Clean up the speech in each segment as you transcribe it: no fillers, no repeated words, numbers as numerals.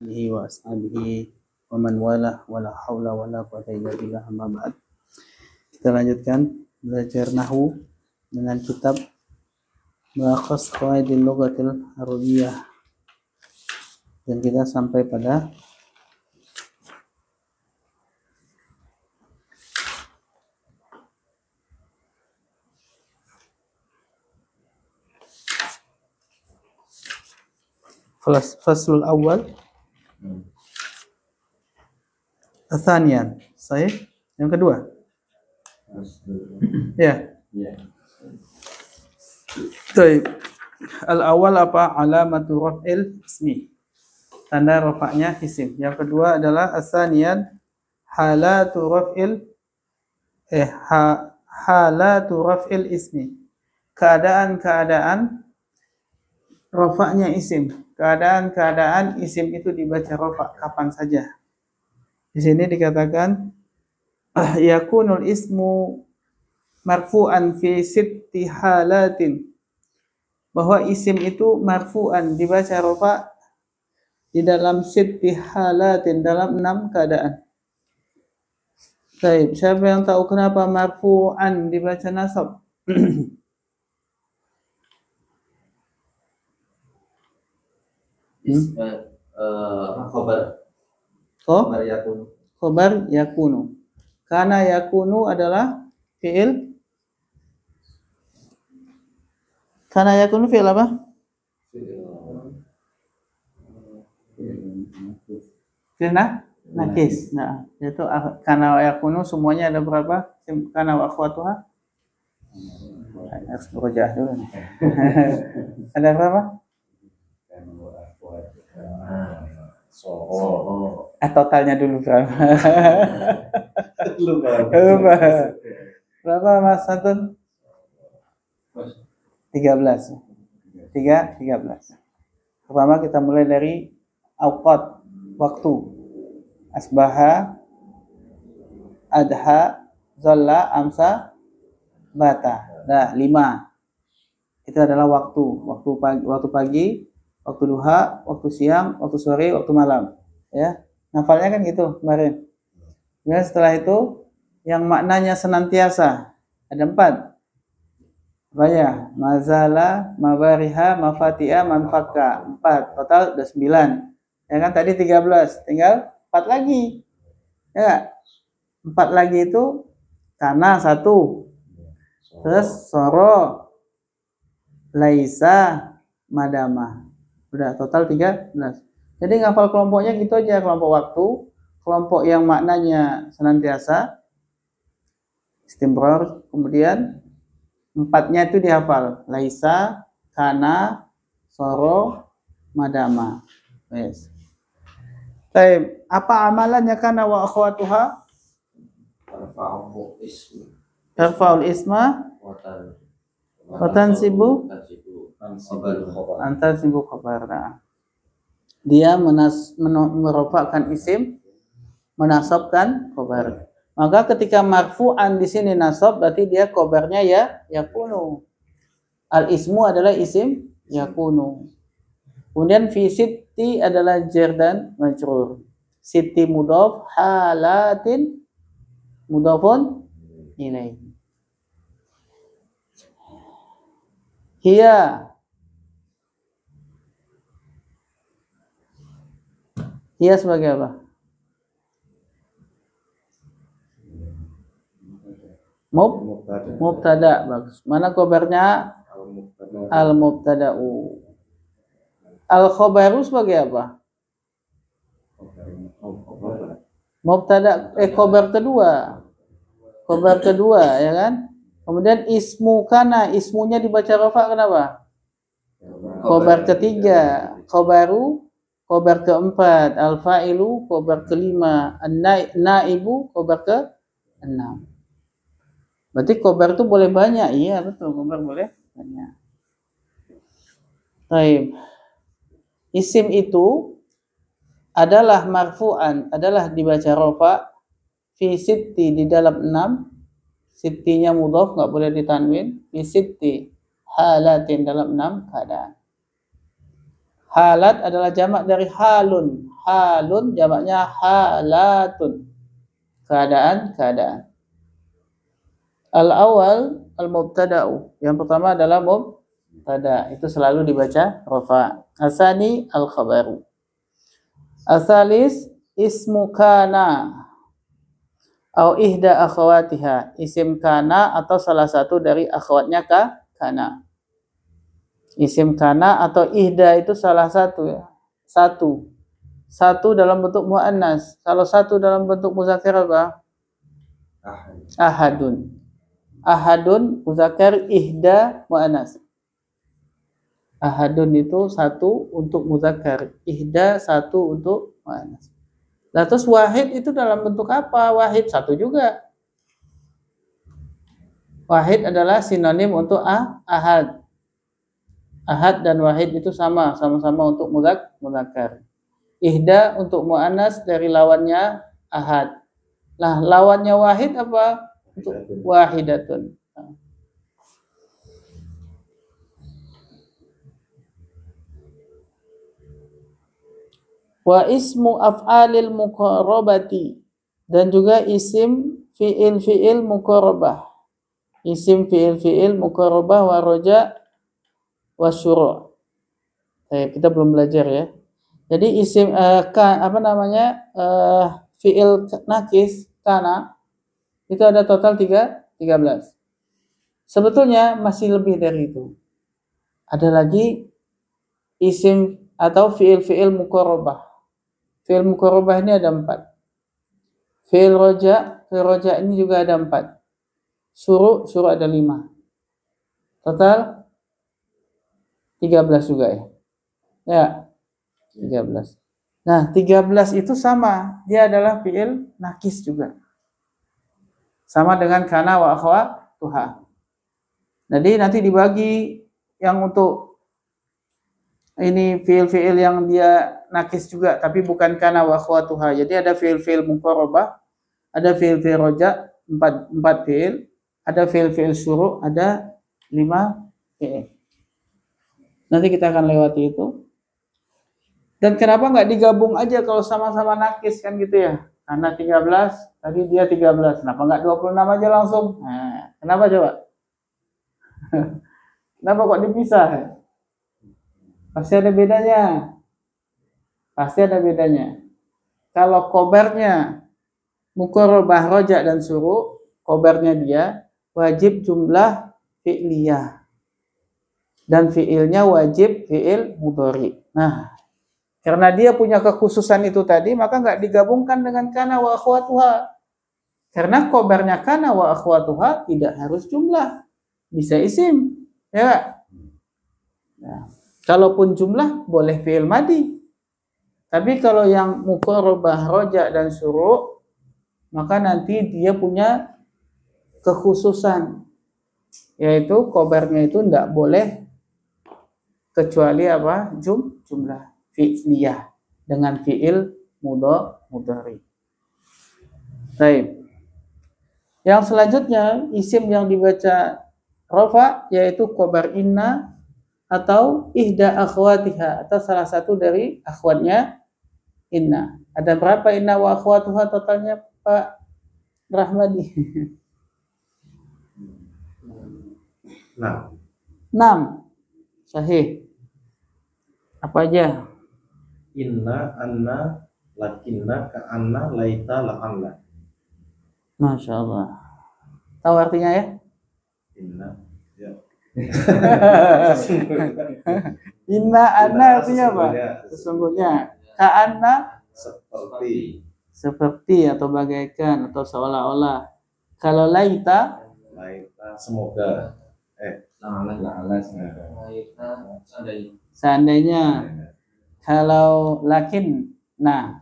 alihi wa ashabihi wa man walah wala haula wala quwwata illa billah, amma ba'd. Kita lanjutkan belajar nahwu dengan kitab Mulakhas Qawaidil Lughatil Arabiyyah, dan kita sampai pada faslul awal Athanian. Saya yang kedua. Ya. Baik. Al-awwal apa? Alamatu raf'il ismi. Tanda rafa'nya isim. Yang kedua adalah athanian halatu raf'il halatu raf'il ismi. Keadaan-keadaan rafa'nya isim. Keadaan-keadaan isim itu dibaca rafa' kapan saja. Di sini dikatakan yakunul ismu marfu'an fi sitti halatin, bahwa isim itu marfu'an dibaca rafa' di dalam sitti halatin, dalam 6 keadaan. Baik, siapa yang tahu kenapa marfu'an dibaca nasab? Khobar yakunu. Karena yakunu adalah fi'il. Karena yakunu fi'il apa? Fi'il nakis. Nah, yaitu karena yakunu semuanya ada berapa? Karena wa akhwatuha. Harus berujah dulu nih. Ada berapa? Totalnya dulu berapa? Lupa. Berapa Mas Santun? 13. 13. Pertama kita mulai dari awqat, waktu. Asbaha, adha, zalla, amsa, bata. Nah, 5. Itu adalah waktu. Waktu pagi, waktu duha, waktu siang, waktu sore, waktu malam. Ya, ngafalnya kan gitu kemarin. Ya, setelah itu yang maknanya senantiasa ada 4. Apa ya? Mazala, mabariha, mafatiha, manfaka. 4. Total udah 9. Ya kan tadi 13, tinggal 4 lagi. Ya. 4 lagi itu kana 1. Terus soro, laisa, madama. Udah total 13. Jadi ngafal kelompoknya gitu aja, kelompok waktu, kelompok yang maknanya senantiasa, istimrar, kemudian 4-nya itu dihafal, laisa, kana, soro, madama. Yes. Baik, apa amalannya kana wa akhwatuha? Tarfa'ul isma wa tansibu khabarna. Dia merofakkan isim, menasabkan khobar. Maka ketika marfu'an di sini nasab, berarti dia khobarnya ya yakunu. Al ismu adalah isim yakunu. Kemudian fi sitti adalah jar dan majrur. Sitti mudhaf, halatin mudhafun ilaih. Hiya sebagai apa? Mubtada. Bagus. Mana khobarnya? Al-mubtada'u. Al-khobaru sebagai apa? Mubtada, khobar kedua. Khobar kedua, ya kan? Kemudian ismu kana, ismunya dibaca rafa, kenapa? Khobar ketiga. Khobaru, khobar keempat. Al-fa'ilu, khobar kelima. An-naibu, khobar ke-6. Berarti khobar itu boleh banyak. Iya betul, khobar boleh banyak. Baik. Isim itu adalah marfu'an, adalah dibaca rafa fi sitti, di dalam 6. Sittinya mudhaf, nggak boleh ditanwin. Fi sitti halatin, dalam 6 keadaan. Halat adalah jamak dari halun. Halun jamaknya halatun. Keadaan. Al-awwal al-mubtada'u. Yang pertama adalah mubtada. Itu selalu dibaca rafa. Asani al-khabaru. Asalis ismu kana au ihda akhawatiha. Isim kana atau salah satu dari akhwatnya kana. Isim kana atau ihda itu salah satu ya. Satu dalam bentuk muannas. Kalau satu dalam bentuk muzakkar apa? Ahadun. Ahadun muzakkar, ihda muannas. Ahadun itu satu untuk muzakkar, ihda satu untuk muannas. Nah, terus wahid itu dalam bentuk apa? Wahid satu juga. Wahid adalah sinonim untuk ahad. Ahad dan wahid itu sama-sama untuk muzakkar. Ihda untuk muannas dari lawannya ahad. Nah, lawannya wahid apa? Untuk wahidatun. Wa ismu af'alil muqarrabati, dan juga isim fi'il muqarrabah. Isim fi'il muqarrabah wa roja wa syuru'. Kita belum belajar ya. Jadi isim fi'il nakis kana itu ada total 13. Sebetulnya masih lebih dari itu. Ada lagi isim atau fi'il muqarrabah. Fi'il muqarrabah ini ada 4. Fi'il roja ini juga ada 4. Syuru ada 5. Total 13 juga ya. Ya, 13. Nah, 13 itu sama. Dia adalah fi'il nakis juga. Sama dengan kana wa akhwatuha. Jadi nanti dibagi yang untuk ini fi'il yang dia nakis juga, tapi bukan kana wa akhwatuha. Jadi ada fi'il muqarrabah, ada fi'il roja, 4 fi'il, ada fi'il syuru, ada 5 fi'il. Nanti kita akan lewati itu. Dan kenapa nggak digabung aja kalau sama-sama nakis kan gitu ya? Karena 13, tadi dia 13. Kenapa nggak 26 aja langsung? Nah, kenapa coba? Kenapa kok dipisah? Pasti ada bedanya. Kalau khobarnya muqarrabah, roja dan syuru, khobarnya dia wajib jumlah fi'liyah. Dan fi'ilnya wajib fi'il mudhari. Nah, karena dia punya kekhususan itu tadi, maka nggak digabungkan dengan kana wa akhwatuha. Karena khobarnya kana wa akhwatuha tidak harus jumlah. Bisa isim. Ya. Nah, kalaupun jumlah boleh fi'il madi. Tapi kalau yang muqarrabah, roja dan syuru, maka nanti dia punya kekhususan, yaitu khobarnya itu tidak boleh kecuali apa? Jumlah fi'liyah dengan fi'il mudhari. Baik. Yang selanjutnya isim yang dibaca rafa yaitu khobar inna atau ihda akhwatiha, atau salah satu dari akhwatnya inna. Ada berapa inna wa akhwatuha totalnya Pak Rahmadi? 6. Sahih. Apa aja? Inna, anna, lakinna, ka'anna, laita, la'anna. Masya Allah. Tahu artinya ya? Inna, ya. Inna, anna artinya apa? Sesungguhnya. Ka'anna, seperti atau bagaikan atau seolah-olah. Kalau laita, semoga. Seandainya. Kalau lakin, nah.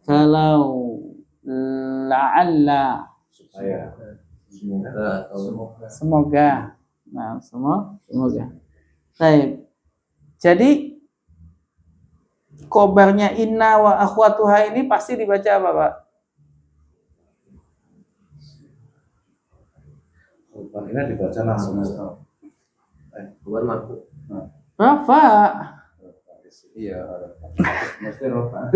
Kalau la'alla, semoga. Nah, semoga. Baik. Jadi khobarnya inna wa akhwatuha ini pasti dibaca apa, Pak? Ini dibaca langsung. Rafa. Iya, mesti rofa.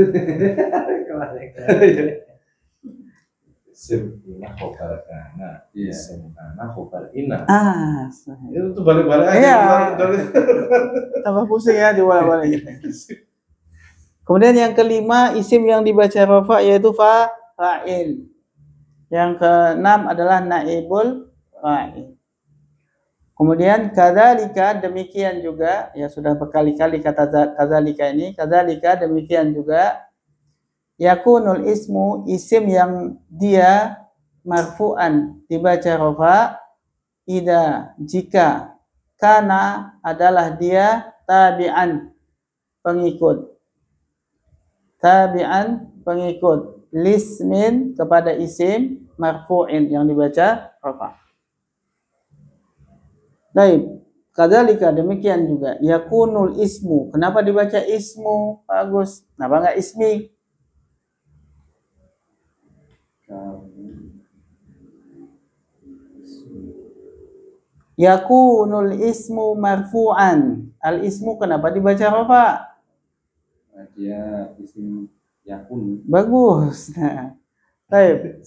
Isim inna khobar kana. Iya. Isim kana khobar inna. Ah, Itu tuh balik-balik aja. Iya. Dari- tambah pusing ya diwala-wala. Kemudian yang kelima, isim yang dibaca rafa yaitu fa'il. Yang keenam adalah naibul fa'il. Kemudian kadzalika, demikian juga, ya sudah berkali-kali kata kadzalika ini, kadzalika demikian juga yakunul ismu, isim yang dia marfu'an dibaca rafa ida, jika kana adalah dia tabi'an, pengikut, tabi'an pengikut, lismin kepada isim marfu'in yang dibaca rafa. Baik, kadzalika demikian juga yakunul ismu. Kenapa dibaca ismu, Pak Agus? Kenapa enggak ismi? Yakunul ismu marfu'an. Al ismu kenapa dibaca rafa? Dia isim yakun. Bagus. Nah, baik.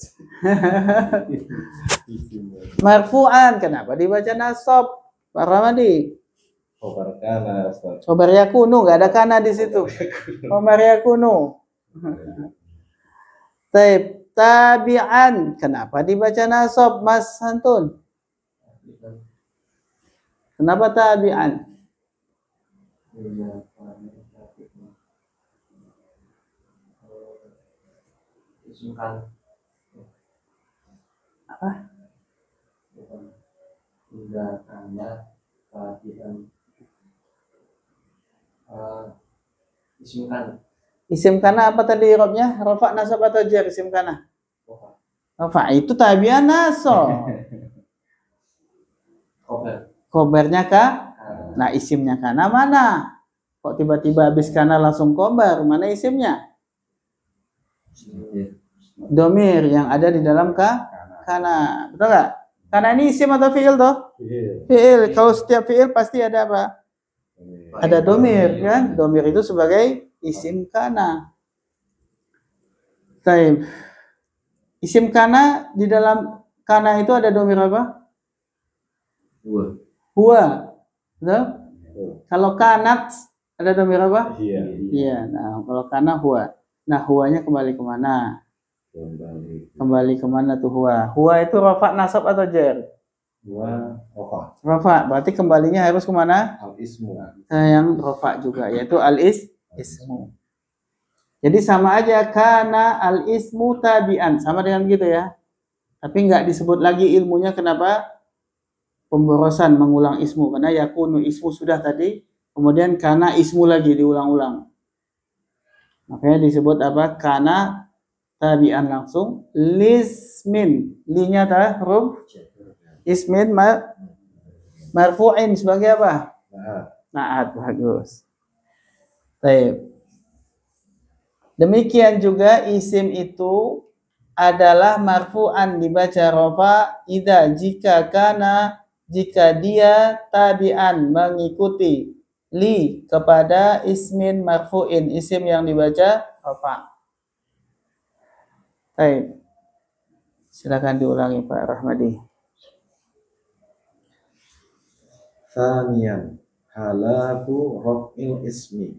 Marfu'an kenapa dibaca nasab? Pak Ramadi. Khobar kana, Ustaz. Khobar yakunu, enggak ada kana di situ. Khobar yakunu. Taib, tabi'an kenapa dibaca nasab, Mas Hantun? Kenapa tabi'an? Apa? Isim kana apa tadi irobnya? Rafa, nasab atau jar isim kana? Rafa itu tabi'an nasab. Khobarnya ka? Nah isimnya kana mana? Kok tiba-tiba habis kana langsung khobar? Mana isimnya? Domir yang ada di dalam kana. Betul nggak? Kana ini isim atau fi'il toh? Fi'il. Kalau setiap fi'il pasti ada apa? Ada domir kan? Domir itu sebagai isim kana. Taib. Isim kana, di dalam kana itu ada domir apa? Huwa. Betul? Kalau kanat ada domir apa? Iya. Iya. Nah, kalau kana huwa. Nah, huwanya kembali kemana? Kembali kemana tuh huwa? Huwa itu rafa, nasab atau jar? Dua rofa. Rafa. Berarti kembalinya harus kemana? Al ismu. Yang rafa juga, yaitu al-ismu. Jadi sama aja, kana al-ismu tabi'an. Sama dengan gitu ya. Tapi nggak disebut lagi ilmunya, kenapa? Pemborosan mengulang ismu. Karena yakunu ismu sudah tadi. Kemudian kana ismu lagi diulang-ulang. Makanya disebut apa? Kana tabi'an langsung. Lismin. Linya huruf ismin marfu'in sebagai apa? Na'at. Bagus. Baik. Demikian juga isim itu adalah marfu'an dibaca rafa idza, jika kana, jika dia tabi'an mengikuti li kepada ismin marfu'in, isim yang dibaca rafa. Baik. Silakan diulangi Pak Rahmadi. Thaniyan halatu raf'il ismi.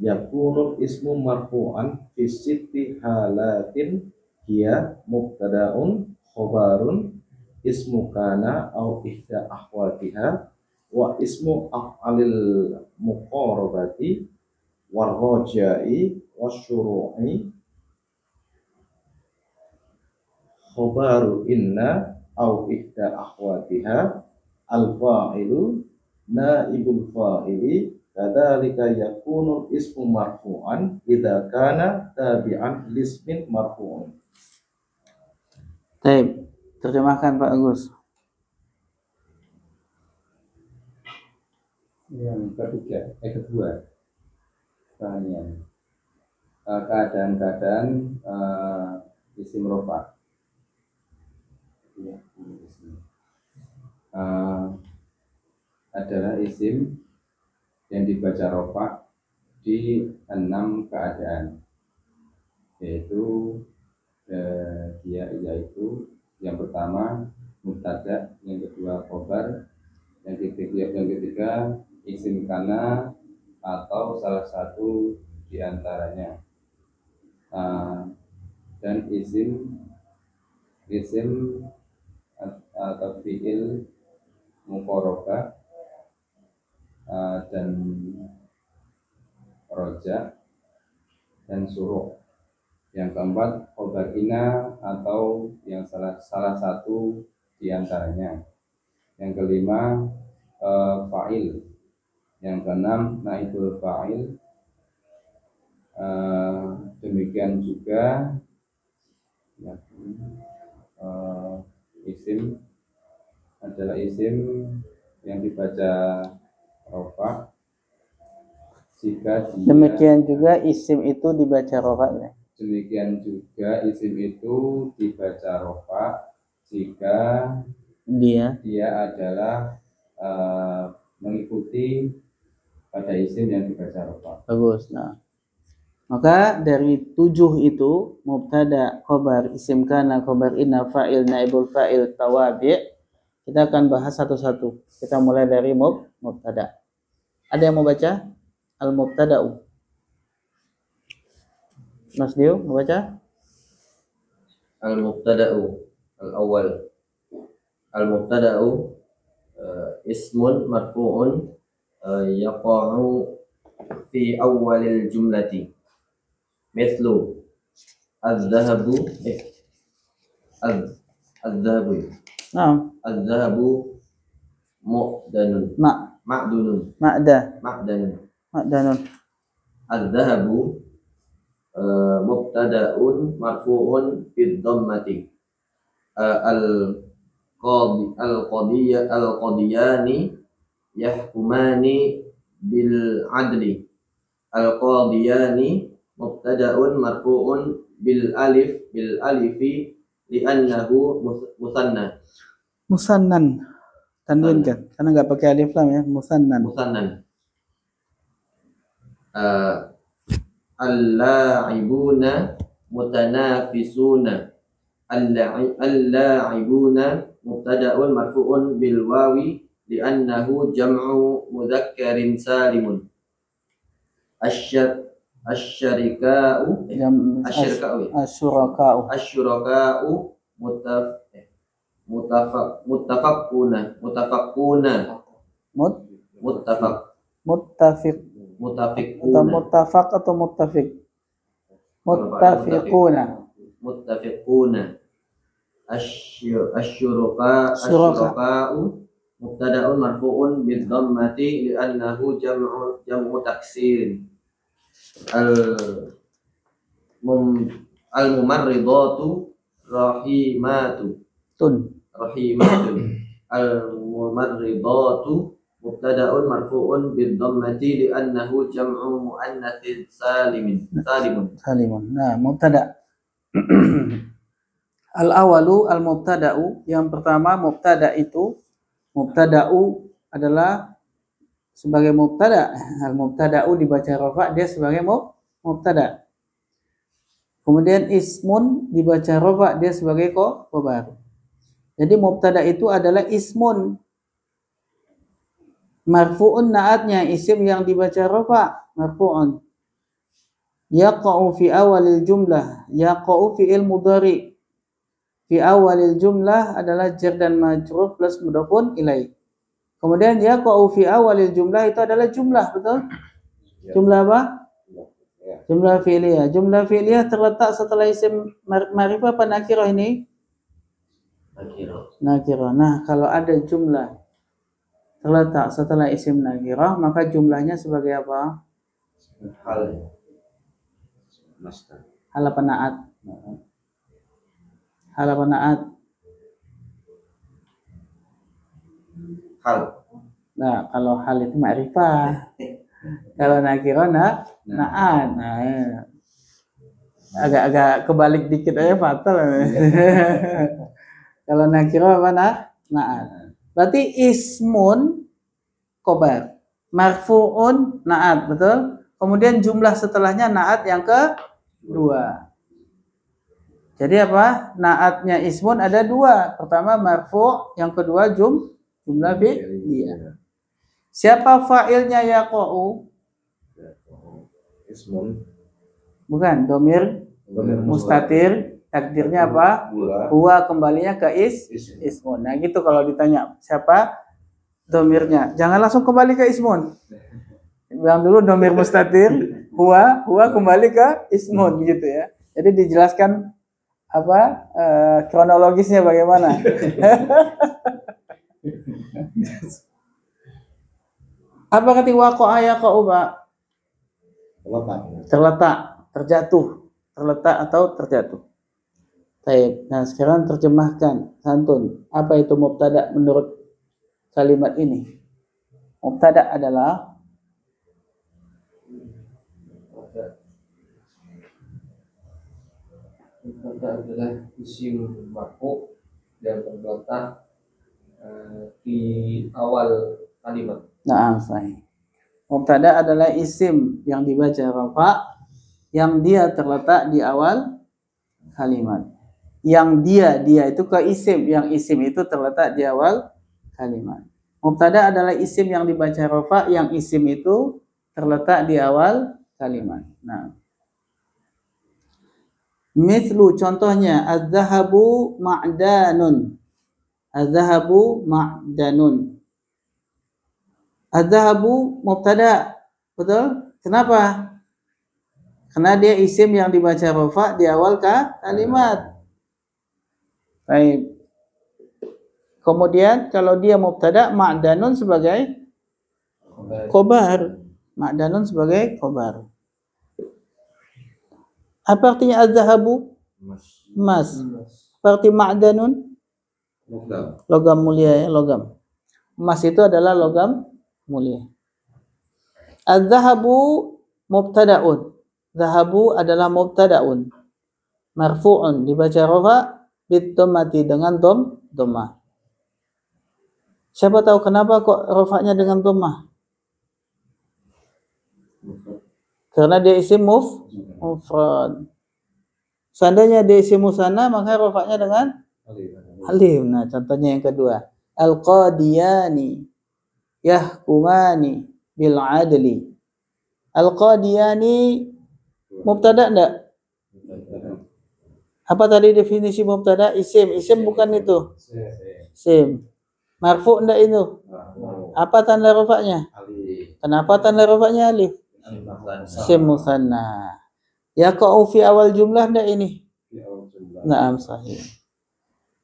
Yakunul ismu marfu'an fi sitti halatin hiya mubtada'un khobarun ismu kana au ihda ahwatiha wa ismu af'alil muqarabati warroja'i wasyuru'i khobaru inna au ihda ahwatiha al-fa'ilu naibul fa'ili. Kadzalika yakunul ismu marfu'an idza kana tabi'an lismin marfu'un. Baik, terjemahkan Pak Agus. Yang kedua, keadaan-keadaan isim rofa. Adalah isim yang dibaca rofa di 6 keadaan, yaitu yaitu yang pertama mubtada, yang kedua khobar, yang ketiga isim kana atau salah satu di antaranya, dan isim atau fiil muqarabah dan roja dan suruh. Yang keempat khobar ina atau yang salah satu di antaranya. Yang kelima fa'il. Yang keenam naibul fa'il. Demikian juga ya, isim adalah isim yang dibaca rofa jika dia, Demikian juga isim itu dibaca rofa ya. Demikian juga isim itu dibaca rofa jika dia adalah mengikuti pada isim yang dibaca rofa. Bagus. Nah, maka dari 7 itu mubtada, khobar, isim kana, khobar inna, fa'il, naibul fa'il, tawabi', kita akan bahas satu-satu. Kita mulai dari mubtada. Ada yang mau baca? Al-mubtada'u. Mas Dio mau baca? Al-mubtada'u al-awwal. Al-mubtada'u ismun marfu'un yaqa'u fi awwalil jumlati. Mithlu az-zahabu az-zahabu. Nah, Az-zahabu mu'danun. Ma'dunun. Ma'danun. Az-zahabu mubtada'un marfu'un bid-dhammati. Al-qadiyani yahkumani bil adli. Al-qadiyani mubtada'un marfu'un bil alifi li'annahu musannan. Tanwin kan? Karena nggak pakai alif lam ya, musannan. Al-la'ibuna mutanafisuna. Al-la'ibuna mubtada'un marfu'un bil wawi li'annahu jam'u mudzakkarin salimun. Asyarika'u muttafiquna. Asyuraka'u mubtada'un marfu'un bid-dhammati li'annahu jam'u taksirin. Al-mumarridatu rahimatun. Al-mumarridatu mubtada'un marfu'un bid-dhammati li'annahu jam'u muannatsin salimun. Nah, mubtada. Al-awalu al-mubtada'u. Yang pertama mubtada itu, mubtada'u adalah sebagai mubtada. Al-mubtada'u dibaca rafa, dia sebagai mubtada. Kemudian ismun dibaca rafa, dia sebagai khobar. Jadi mubtada itu adalah ismun marfu'un, naatnya isim yang dibaca rafa, marfu'un. Yaqa'u fi awalil jumlah. Yaqa'u fi'il mudhari. Fi awalil jumlah adalah jar dan majrur plus mudhafun ilaih. Kemudian yaqa'u fi awalil jumlah itu adalah jumlah, betul? Jumlah apa? Jumlah fi'liyah. Jumlah fi'liyah terletak setelah isim ma'rifah apa nakirah ini? Nakirah. Nah, kalau ada jumlah terletak setelah isim nakirah, maka jumlahnya sebagai apa? Hal apa naat? Hal apa naat? Hal. Nah, kalau hal itu ma'rifah. Kalau nakirah naat. Nah, ya. Agak kebalik dikit aja fatal. Kalau nakirah apa naat? Berarti ismun khobar, marfu'un naat, betul? kemudian jumlah setelahnya naat yang kedua. Jadi apa? Naatnya ismun ada dua. Pertama marfu, yang kedua jumlah fi'liyah. Siapa fa'ilnya yaqa'u? Ismun. Bukan, domir mustatir. Takdirnya apa? Huwa kembalinya ke ismun. Nah gitu kalau ditanya siapa domirnya. Jangan langsung kembali ke ismun. Bilang dulu domir mustatir. Huwa kembali ke ismun gitu ya. Jadi dijelaskan apa kronologisnya bagaimana. Apa kata waqa'a yaqa'u, Pak? Terletak, terjatuh, terletak atau terjatuh. Baik. Nah, sekarang terjemahkan santun. Apa itu mubtada menurut kalimat ini? Mubtada adalah isim marfu yang terletak di awal kalimat. Nah, sahih. Mubtada adalah isim yang dibaca rafa yang dia terletak di awal kalimat. Yang dia itu ke isim, yang isim itu terletak di awal kalimat. Mubtada adalah isim yang dibaca rafa yang isim itu terletak di awal kalimat. Nah, mislu contohnya az-zahabu ma'danun. Az-zahabu ma'danun. Az-zahabu mubtada. Betul? Kenapa? Karena dia isim yang dibaca rafa di awal kalimat. Baik. Kemudian kalau dia mubtada, ma'danun sebagai khobar. Ma'danun sebagai khobar. Apa artinya az-zahabu? Emas. Apa arti ma'danun? Logam mulia ya, logam. Emas itu adalah logam mulia. Az-zahabu mubtada'un. Zahabu adalah mubtada'un. Marfu'un dibaca rafa bid-dhammati dengan dhammah. Siapa tahu kenapa kok rafa'nya dengan dhammah? Karena dia isim mufrad. Seandainya dia isim musanna maka rafa'nya dengan alif. Nah, contohnya yang kedua. Al-qadiyani yahkumani bil adli. Al-qadiyani mubtada enggak? Apa tadi definisi mubtada? Isim. Isim bukan itu. Isim. Marfu enggak itu? Apa tanda rafa'nya? Kenapa tanda rafa'nya alif? Isim musanna. Yaqa'u fi awal jumlah enggak ini? Naam, sahih.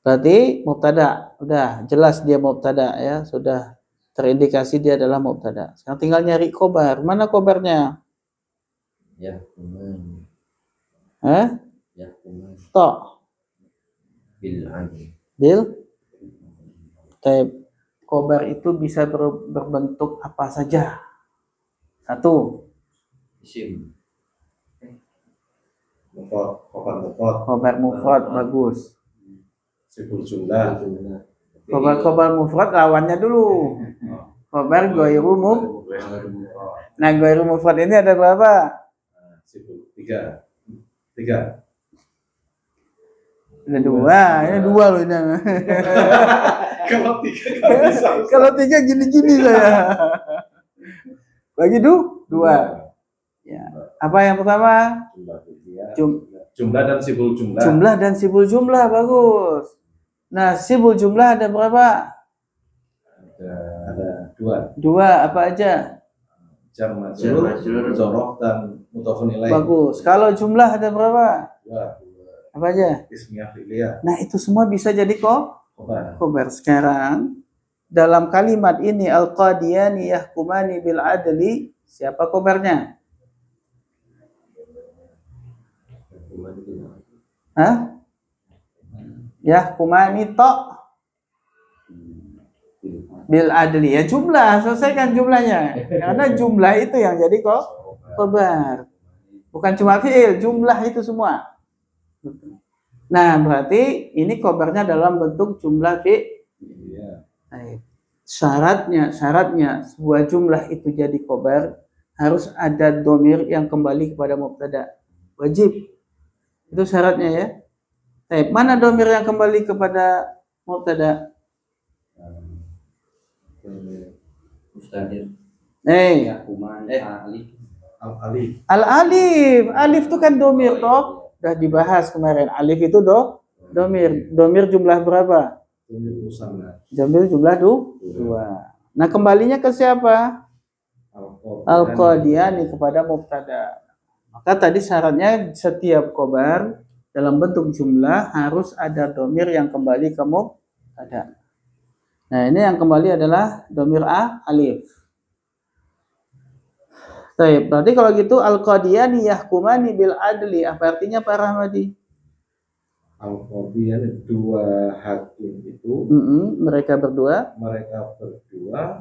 Berarti mubtada, udah jelas dia mubtada ya, sudah terindikasi dia adalah mubtada. Sekarang tinggal nyari khobar. Mana khobarnya? Ya, kuman. Ya, kuman. To. Bil. Khobar itu bisa berbentuk apa saja. Satu. Isim. Khobar mufrad bagus. Siful jumlah. Khobar mufrad lawannya dulu. Khobar ghairu mufrad. Nah, ghairu mufrad ini ada berapa? Tiga. Ada dua. Ini dua loh ini. Kalau tiga nggak bisa. Kalau tiga gini-gini saya. Bagi dua. Ya. Apa yang pertama? Jumlah dan sibul jumlah. Jumlah dan sibul jumlah bagus. Nah, sibul jumlah ada berapa? Ada dua. Dua apa aja? Jar majrur, dzaraf dan mudhofun ilaih. Bagus. Kalau jumlah ada berapa? Dua. Apa aja? Ismiyah fi'liyah. Nah, itu semua bisa jadi Khobar. khobar. Sekarang dalam kalimat ini al-qadiyani yahkumani bil adli, siapa khobarnya? Hah? Yahkumani to bil adli. Ya jumlah, selesaikan jumlahnya. Karena jumlah itu yang jadi khobar. Bukan cuma fi'il, jumlah itu semua. Nah, berarti ini khobarnya dalam bentuk jumlah fi'il. Syaratnya sebuah jumlah itu jadi khobar harus ada domir yang kembali kepada mubtada. Wajib. Itu syaratnya ya. Baik, mana domir yang kembali kepada mubtada? Mustadir. Alif. Al-alif. Al-alif. Alif itu kan domir toh. Udah dibahas kemarin. Alif itu domir. Domir jumlah berapa? Domir musanna. Domir jumlah dua. Nah, kembalinya ke siapa? Al-qadiyani, kepada mubtada. Maka tadi syaratnya setiap khobar dalam bentuk jumlah harus ada domir yang kembali ke mubtada. Nah, ini yang kembali adalah domir alif. Baik, berarti kalau gitu al-qadiyani yahkumani bil adli. Apa artinya Pak Rahmadi? Al-qadiyani, dua hakim itu Mereka berdua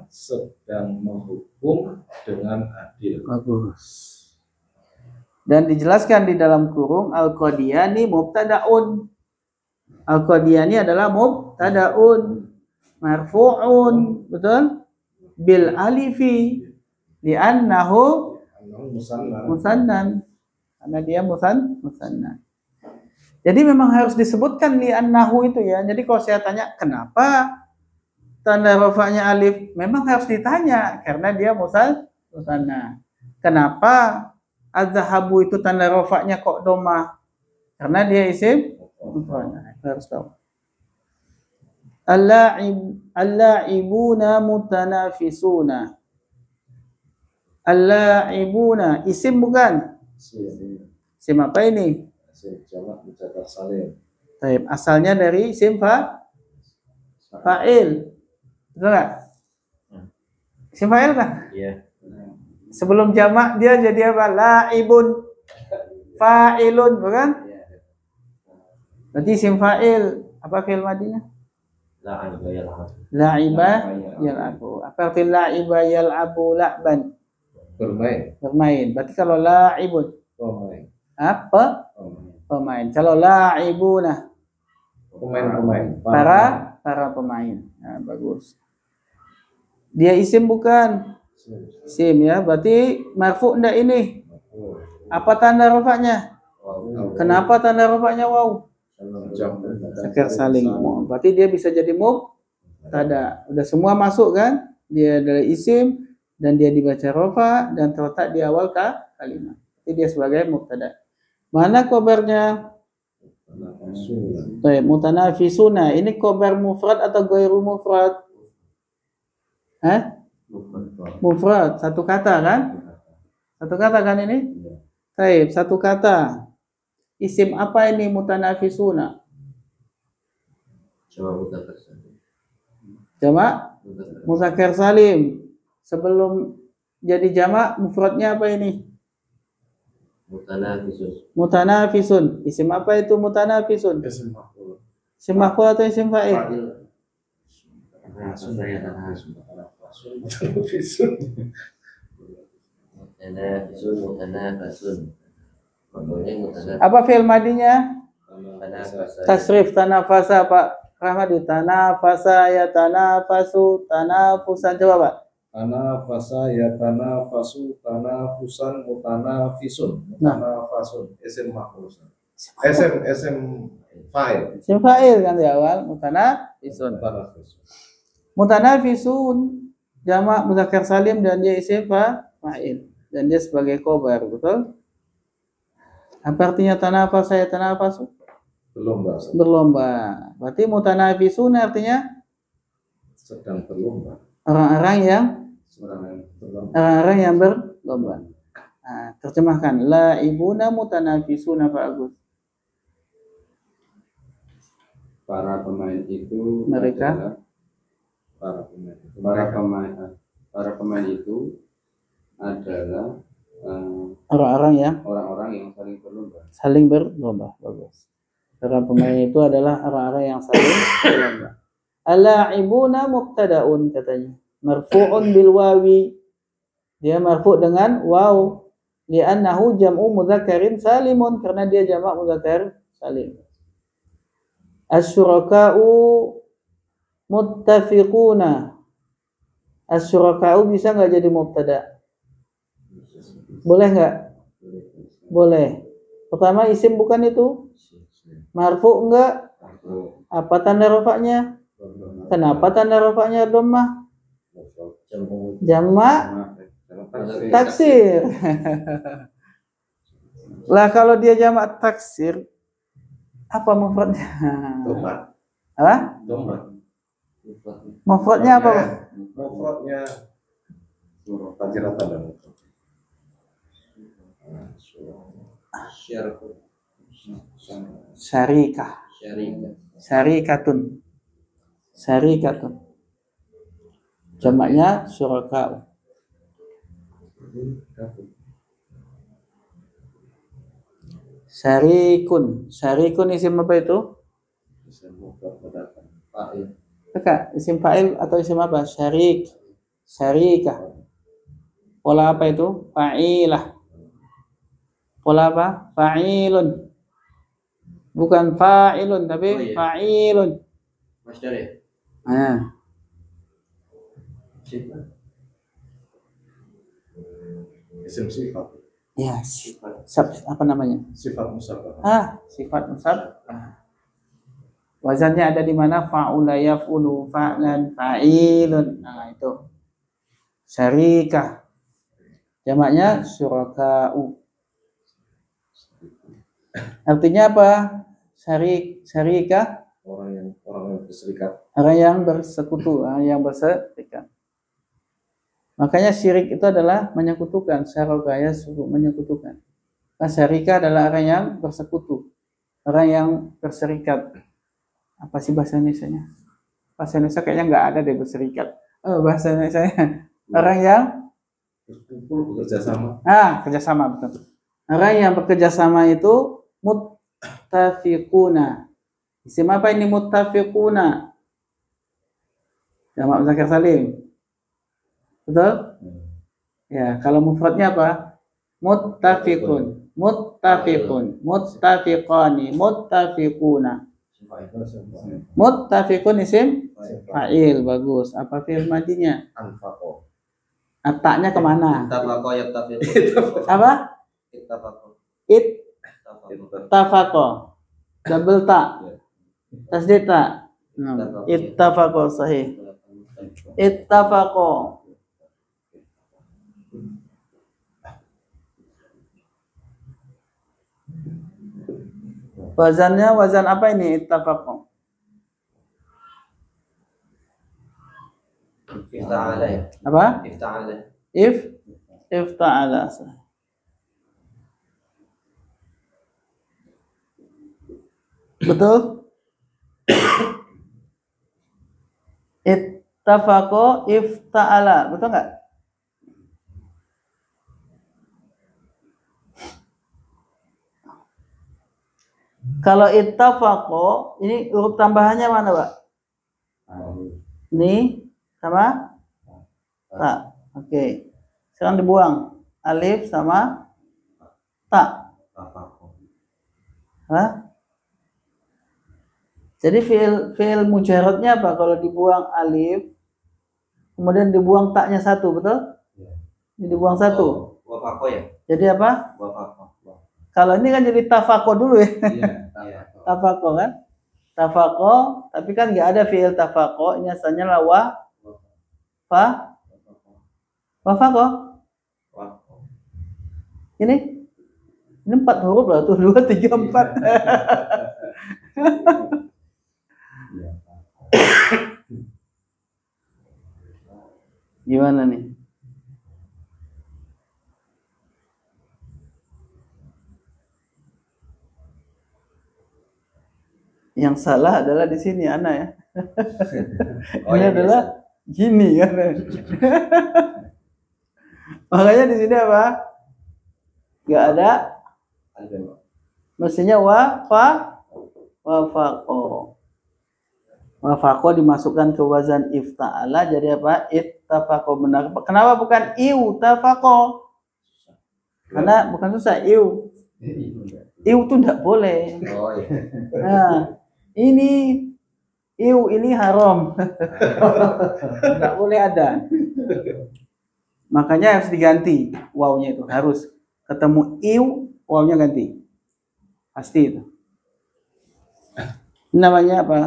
sedang menghukum dengan adil. bagus. Dan dijelaskan di dalam kurung al-qadiyani mubtadaun. Al-qadiyani adalah mubtadaun marfu'un, betul? Bil alifi li'annahu musannan. Karena dia musannan. Jadi memang harus disebutkan li'annahu itu ya. Jadi kalau saya tanya kenapa tanda rafa'nya alif, memang harus ditanya karena dia musanna. Kenapa az-zahabu itu tanda rafa'nya kok doma? Karena dia isim mufrad. Harus tahu. Al-la'ibuna mutanafisuna. Al-la'ibuna isim bukan? Isim apa ini? Jamak muzakkar salim. Baik, asalnya dari isim fa'il. Betul nggak? Isim fa'il kan? Iya. Sebelum jamak dia jadi apa? La'ibun fa'ilun, bukan? Berarti isim fa'il. Apa fi'il madinya? La'iba yal'abu. Apa arti la'iba yal'abu la'ban? Bermain. Berarti kalau la'ibun apa? Pemain. Kalau la'ibuna Pemain. Para pemain. Nah, bagus. Dia isim bukan? Isim ya. Berarti marfu enggak ini? Apa tanda rafa'nya? Kenapa tanda rafa'nya waw? Zakar saling. Berarti dia bisa jadi mubtada. Udah semua masuk kan? Dia adalah isim dan dia dibaca rafa dan terletak di awal kalimat. Jadi dia sebagai mubtada. Mana khobarnya? Mutanafisuna. Ini khobar mufrad atau ghairu mufrad? Mufrad. Satu kata kan? Satu kata kan ini? Baik, satu kata. Isim apa ini mutanafisuna? Jamak muzakkar salim. Sebelum jadi jamak mufradnya apa ini? Mutanafisun. Isim apa itu mutanafisun? Isim maf'ul atau isim fa'il? Apa fi'il madinya? Tasrif tanafasa Pak Rahmadi. Tanafasa ya tanafasu tanafusan. Coba Pak. Tanafasa yatanafasu tanafusan mutanafisun. Mutanafasun isim maf'ul. Isim fa'il. Isim fa'il kan di awal mutanafisun. Mutanafisun jamak muzakkar salim dan dia isim fa'il dan dia sebagai khobar, betul? Apa artinya tanafasa yatanafasu? Berlomba. Berarti mutanafisuna artinya sedang berlomba. Orang-orang yang berlomba. Nah, terjemahkan la ibuna mutanafisuna Pak Agus. Para pemain itu Mereka adalah para pemain itu adalah orang-orang yang saling berlomba. Bagus. Para pemain itu adalah orang-orang yang saling berlomba. Al-la'ibuna mubtada'un katanya. Marfu'un bil wawi. Dia marfu' dengan waw. Li'annahu jam'u mudzakkarin salimun. Karena dia jamak mudzakkar salim. Asy-syuraka'u muttafiquna. Asy-syuraka'u bisa nggak jadi mubtada? Boleh nggak? Boleh. Pertama isim bukan itu? Marfu enggak? Apa tanda rafa'nya? Kenapa tanda rafa'nya dhammah? Jamak taksir. Lah kalau dia jamak taksir, apa mufradnya? Domat. Apa? Domat. Mufradnya apa, Pak? Mufradnya Fajratan dan Syarikah. Syarikatun. Syarikatun. Jamaknya syuraka. Syarikun. Syarikun isim apa itu? Kakak, isim fa'il atau isim apa? Syarik. Syarikah. Pola apa itu? Fa'ilah. Pola apa? Fa'ilun. Bukan fa'ilun tapi fa'ilun. Mas dari Nah, isim sifat. ya apa namanya? Sifat musabbah. Sifat musab. Wazannya ada di mana? Fa'ula yaf'ulu fa'lan fa'ilun. Nah, itu. Syarikah. Jamaknya syuraka'u. Artinya apa? Syarikah Orang yang berserikat. orang yang bersekutu, orang yang berserikat. Makanya syirik itu adalah menyekutukan. Syaraka ya menyekutukan. Nah, syarika adalah orang yang bersekutu, orang yang berserikat. Apa sih bahasa Indonesia-nya? Bahasa Indonesia kayaknya nggak ada deh berserikat. Bahasa Indonesia orang yang Berkumpul bekerja sama. kerjasama, betul. Orang yang bekerja sama itu muttafiquna. Isim apa ini muttafiquna? Jamak muzakkar salim. Betul? Ya, kalau mufradnya apa? Muttafiqun, muttafiqun, muttafiqani, muttafiquna. Muttafiqun isim fa'il, bagus. Apa fi'il madinya? Anfaqo. Ataknya kemana? Ittafaqo yattafiqu. Apa? Ittafaqo. Ittafaqo. Double ta. Tasdid ta. Ittafaqo sahih. Ittafaqo. Wazannya wazan apa ini? Ittafaqo. Ifta'ala ya. Apa? Ifta'ala. Ifta'ala. Betul? Ittafaqo ifta'ala. Betul nggak? Kalau ittafaqo, ini huruf tambahannya mana, Pak? Ini sama ta. Oke. Sekarang dibuang. Alif sama ta. Hah? Jadi fi'il mujaradnya apa? Kalau dibuang alif, kemudian dibuang taknya satu, betul? Ini dibuang satu. Wafaqo ya. Jadi apa? Wafaqo. Kalau ini kan jadi tafaqo dulu ya. Iya. Tafaqo kan? Tafaqo, tapi kan nggak ada fi'il tafaqo. Ini asalnya lah wafaqo. Ini 4 huruf lah tuh, 2, 3, 4. Gimana nih? Yang salah adalah di sini Ana ya. Ini adalah gini kan. Makanya di sini apa? Gak ada. Mestinya wafaqo. Wafaqo dimasukkan ke wazan ifta'ala jadi apa? Ittafaqo, benar. Kenapa bukan iutafaqo? Karena bukan susah iu. Iu tuh enggak boleh. Oh iya. Nah, ini haram. Enggak boleh ada. Makanya harus diganti wawnya itu harus. ketemu iu, wawnya ganti. Pasti itu. Namanya apa?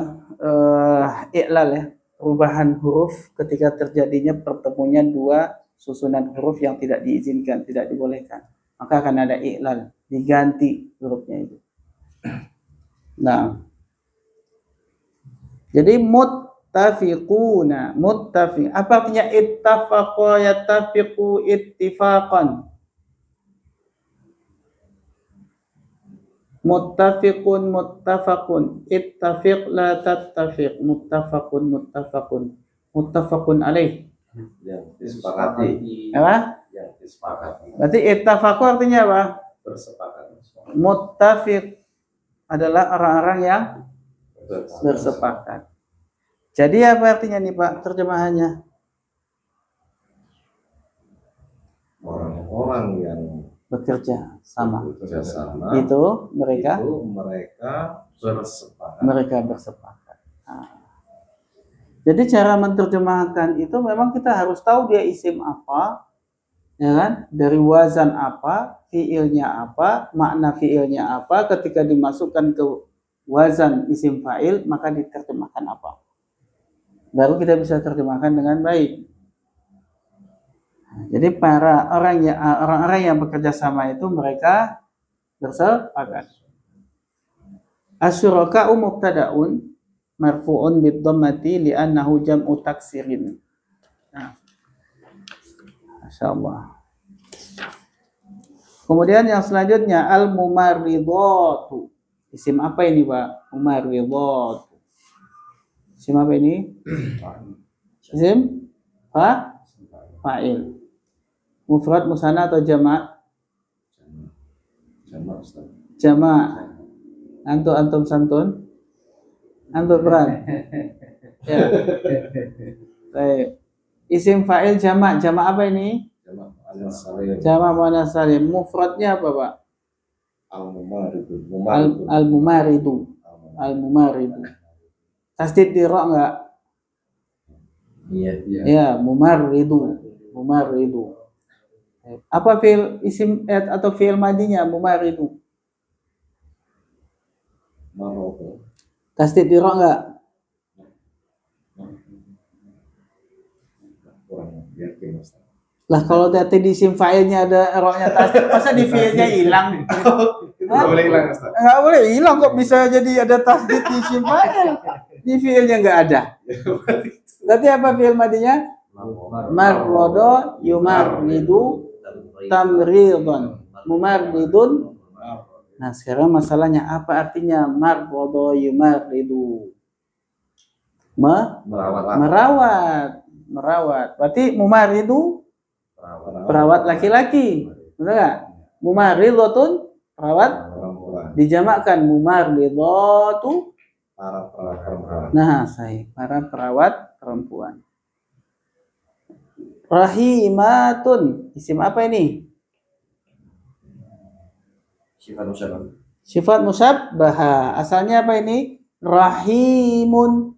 I'lal ya, perubahan huruf ketika terjadinya pertemunya dua susunan huruf yang tidak diizinkan, tidak dibolehkan. Maka akan ada i'lal, diganti hurufnya itu. Nah, jadi muttafiquna, muttafiq. Apa artinya ittafaqa yattafiqu ittifaqan? Muttafiqun muttafaqun, ittafiq la tattafiq, muttafaqun muttafaqun, muttafaqun alaih. Yang disepakati. Apa? Yang disepakati. Berarti ittafaqu artinya apa? Bersepakat. Muttafiq adalah orang-orang yang bersepakat. Jadi apa artinya nih Pak terjemahannya? Orang-orang yang Bekerja sama. bekerja sama Itu mereka bersepakat. mereka bersepakat. Nah, jadi cara menerjemahkan itu memang kita harus tahu dia isim apa, ya kan? Dari wazan apa, fiilnya apa, makna fiilnya apa, ketika dimasukkan ke wazan isim fa'il maka diterjemahkan apa. Baru kita bisa terjemahkan dengan baik. Jadi para orang-orang yang bekerja sama itu mereka bersepakat. Asyuraka'u mubtada'un marfu'un bid-dhammati li'annahu jam'u taksirin. Nah, masyaallah. Kemudian yang selanjutnya al-mumarridatu. Isim apa ini, Pak? Mumarridatu. Isim apa ini? Isim fa'il. Mufrad, musanna atau jama'? Jama'. Antum santun. Antum peran. Ya. Baik. Isim fa'il jama'. Jama' apa ini? Jama' muannas salim. Mufradnya apa, Pak? Al-mumaridu. Al-mumaridu. Tasdid di ra enggak? Iya. Ya, mumaridu. Mumaridu. Apa fi'il isim atau fi'il madinya mumaridu? Tasdid di ra enggak? Lah kalau tadi di isim fa'ilnya ada ra-nya tasdid, masa di fi'ilnya hilang? Enggak boleh hilang, Ustaz. Enggak boleh hilang, kok bisa jadi ada tasdid di isim fa'il. Di fi'ilnya enggak ada. Berarti apa fi'il madinya? Marrodo yumarridu tamridun. Mumarridun. Nah, sekarang masalahnya apa artinya marrodo yumarridu? Merawat. Berarti mumarridu perawat laki-laki. Benar enggak? Mumarridotun perawat dijamakkan mumarridatu Para perempuan. Nah, para perawat perempuan. Rahimatun, isim apa ini? Sifat musyabbah. Asalnya apa ini? Rahimun.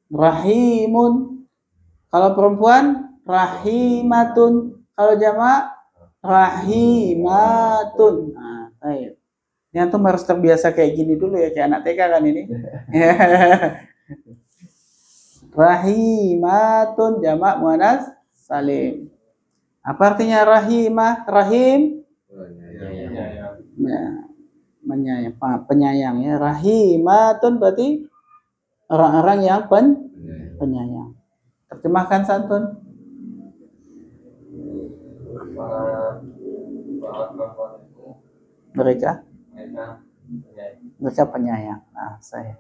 Rahimun. Kalau perempuan, rahimatun. Kalau jamak, rahimatun. Nah, baik. Ini antum harus terbiasa kayak gini dulu ya, kayak anak TK kan ini. Rahimatun jamak muannas salim. Apa artinya rahimah? Rahim? Ya, menyayang, penyayang ya. Rahimatun berarti orang-orang yang penyayang. Terjemahkan santun. Mereka penyayang. Nah, saya.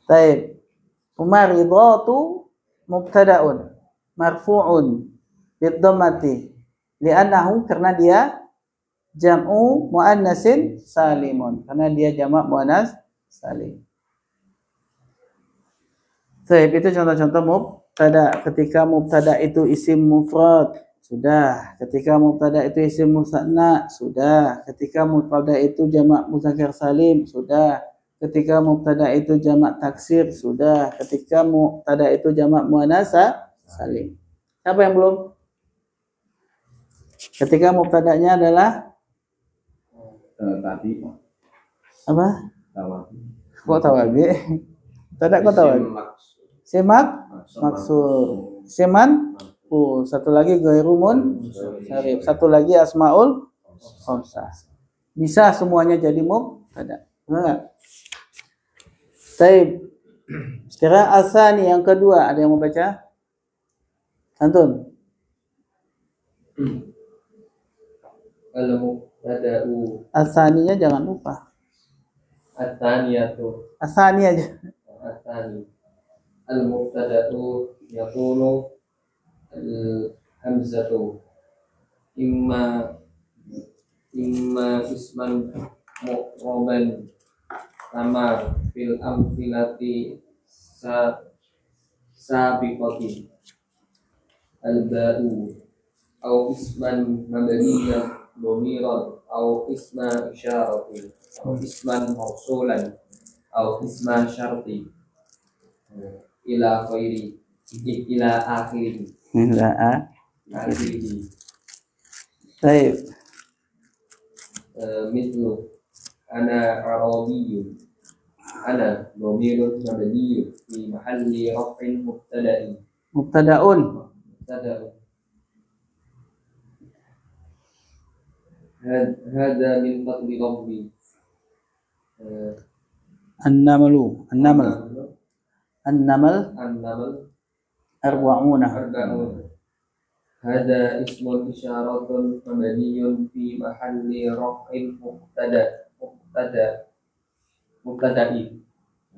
Baik. Umaridatu mubtada'un marfu'un bid-dhammati li'annahu karena dia jam'u muannatsin salimun. Karena dia jamak muannas salim. Baik, itu contoh-contoh mubtada. Ketika mubtada itu isim mufrad, sudah. Ketika mubtada itu isim musanna, sudah. Ketika mubtada itu jamak muzakkar salim, sudah. Ketika mubtada itu jamak taksir, sudah. Ketika mubtada itu jamak muannats salim. Siapa yang belum? Ketika mubtada'nya adalah Tadi apa? sama Kok tawabi? Mubtada kok tawabi? Semak maksur. Seman satu lagi ghairumun syarif. Satu lagi asmaul khamsah. Bisa semuanya jadi mubtada. Benar enggak? Baik. Sekarang asani yang kedua, ada yang mau baca? Santun. Al-mubtada'u Asaninya jangan lupa. As-saniyatu Asani aja. As-sani Al-mubtada'u yakunu al-hamzatu imma isman mu'roban sama fil amthilati sabiqati al-ba'u au isman mabniyan domiran au isma isyaratin au isman mausulan au isma syarti ila khairi ila akhiri akhiri Baik. mithlu ana arabiyyun ana domirun mabniyyun fi mahalli raf'in mubtada'in Mubtada'un. mubtada'un هذا من فضل ربي An-namalu. An-namal. An-namal النمل arba'una. أربعون هذا اسم إشارة مبني في محل رفع مبتدأ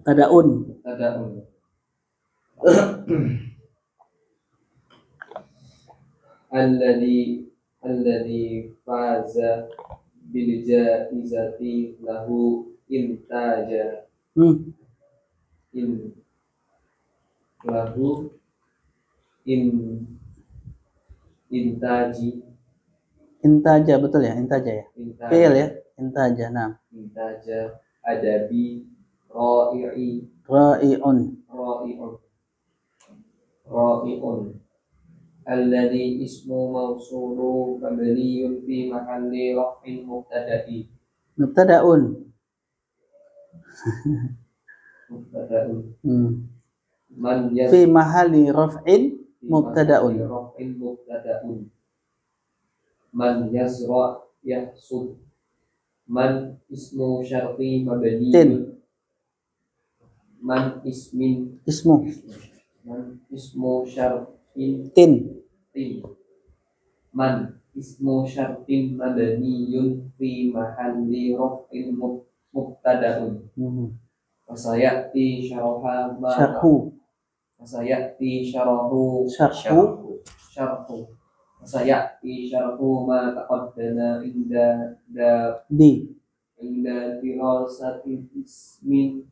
Tada'un. الذي فاز بالجائزة له إنتاج intaji Intaja, betul ya? Intaja ya? Fi'il ya? Intaja, nah. intaja adabi ra'i'i Ra'i'un. ra'i'un alladhi ismu mawsulu mabniyun fi mahalli raf'in mubtada'i Mubtada'un. man Fi mahalli raf'in mubtada'un. Man yazra yahsud man ismu syarti Tin. mabniyun man Ismu. ismu syartin Tin. man ismu syartin mabniyun fi mahalli raf'in mubtada'un fasayati syaraha ma Syarhu. fasayati syarahu fasayati syarahu ma taqaddama inda Di. dirasatil Ismil.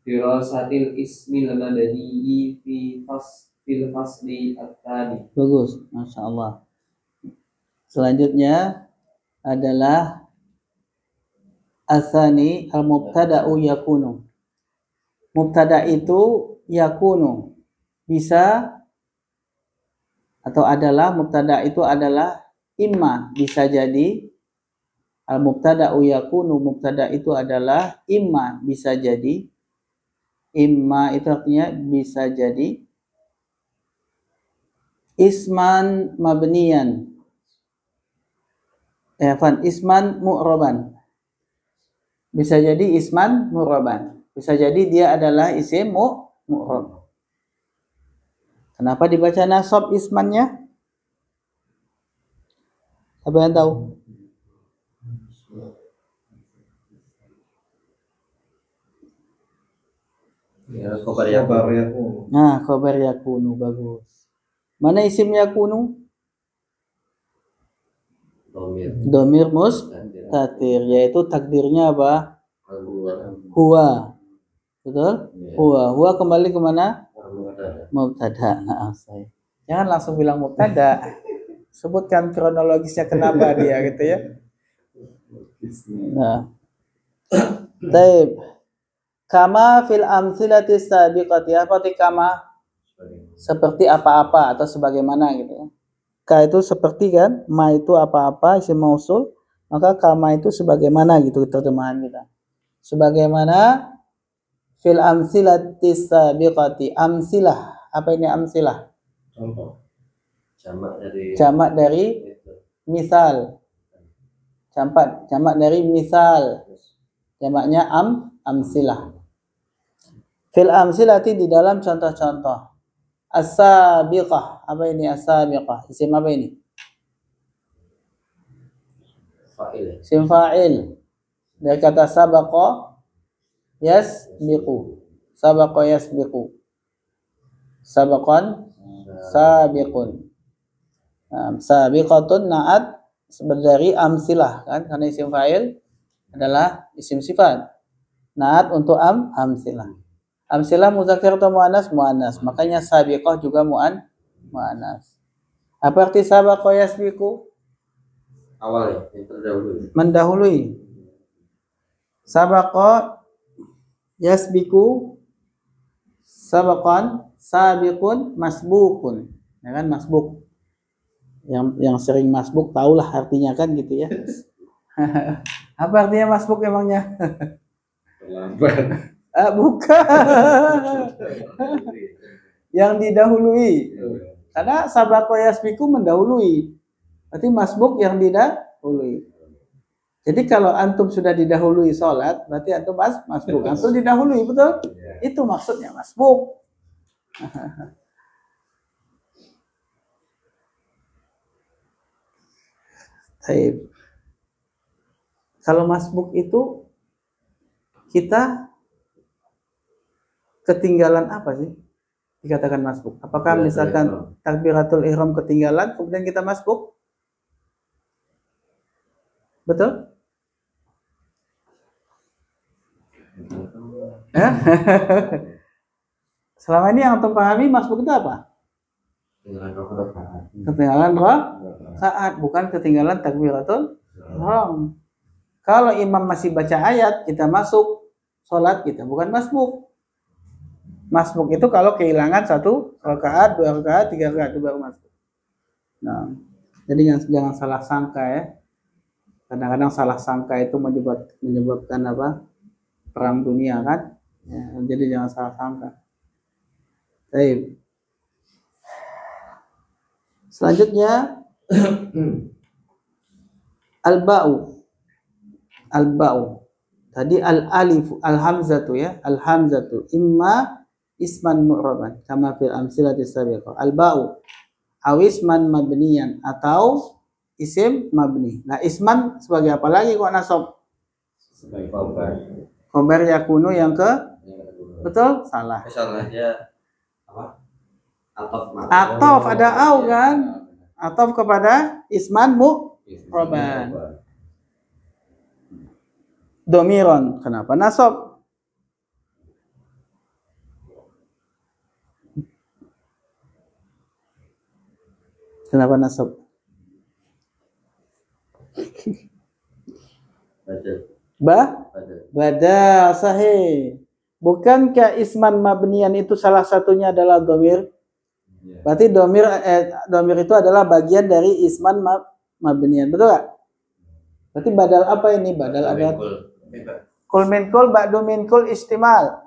dirasatil ismil madani fil fasli at-tsani. Bagus. Masya Allah. Selanjutnya adalah asani al-mubtada'u yakunu. Mubtada itu yakunu. Bisa atau adalah, mubtada itu adalah imma, bisa jadi al-mubtada'u yakunu, mubtada itu adalah imma, bisa jadi. Imma itu artinya bisa jadi isman mabniyan. Isman mu'roban. Bisa jadi isman mu'roban. Bisa jadi dia adalah isim mu'rob. Kenapa dibaca nasab ismannya? Siapa yang tahu? Khobar yakunu. Nah, khobar yakunu, bagus. Mana isim yakunu? Domir mustatir, yaitu takdirnya apa? Huwa. Betul? Huwa kembali kemana? Mubtada. Nah, jangan langsung bilang mubtada. Sebutkan kronologisnya kenapa dia gitu ya. Nah. Taib. Kama fil amthilati sabiqati. Apa arti kama? Seperti apa-apa atau sebagaimana gitu ya. ka itu seperti kan, ma itu apa-apa isim mausul, maka kama itu sebagaimana gitu terjemahan kita. Sebagaimana fil amsilati sabiqati. Amsilah. Apa ini amsilah? Contoh. Jamak dari misal. Jamak dari misal. Jamaknya amsilah. Fil amsilati di dalam contoh-contoh. As-sabiqah. Apa ini as-sabiqah? Isim apa ini? Fa'il. Isim fa'il. Dari kata sabaqa yasbiqu. Sabaqa yasbiqu. Sabaqan sabiqun. Sabiqatun na'at dari amsilah kan, karena isim fa'il adalah isim sifat. Na'at untuk amsilah. Amsilah muzakkar atau muannas? Muannas. Makanya sabiqah juga muannas. Apa arti sabaqa yasbiqu? Awal ya, yang terdahulu. Mendahului. Sabaqa yasbiqu sabaqan sabiqun masbuqun. Ya kan, masbuk. Yang sering masbuk tahulah artinya kan gitu ya. Apa artinya masbuk emangnya? Terlambat. Bukan. Yang didahului. Karena sabaqa yasbiqu mendahului. Berarti masbuk yang didahului. Jadi kalau antum sudah didahului sholat, berarti antum masbuk. Antum didahului, betul? Itu maksudnya masbuk. Baik. Kalau masbuk itu kita ketinggalan apa sih? Dikatakan masbuk. Apakah misalkan takbiratul ihram ketinggalan kemudian kita masbuk? Betul? Selama ini yang antum pahami masbuk itu apa? Ketinggalan rakaat, bukan ketinggalan takbiratul ihram. Kalau imam masih baca ayat, kita masuk sholat kita, bukan masbuk. Masbuk itu kalau kehilangan 1 rakaat, 2 rakaat, 3 rakaat itu baru masbuk. Nah, jadi jangan salah sangka ya. Kadang-kadang salah sangka itu menyebabkan apa? Perang dunia kan? Ya, jadi jangan salah sangka. Baik. Selanjutnya al-ba'u. Al-ba'u. Tadi al-alif, al-hamzatu ya, al-hamzatu imma isman mu'raban kama fil amsilati sabiqah. Al-ba'u awisman mabniyan atau isim mabni. Nah, isman sebagai apa lagi kok nasab? Sebagai khabar. Khabar yakunu yang ke betul? Salah. Misalnya apa? Atof. Atof ada au kan? Atof kepada isman mu'raban. Domiron. Kenapa nasab? Kenapa nasab? Bada sahih. Bukankah isman mabniyan itu salah satunya adalah domir? Berarti domir itu adalah bagian dari isman mabniyan, betul gak? Berarti badal apa ini? Badal ada kul min kul ba'du min kul istimal.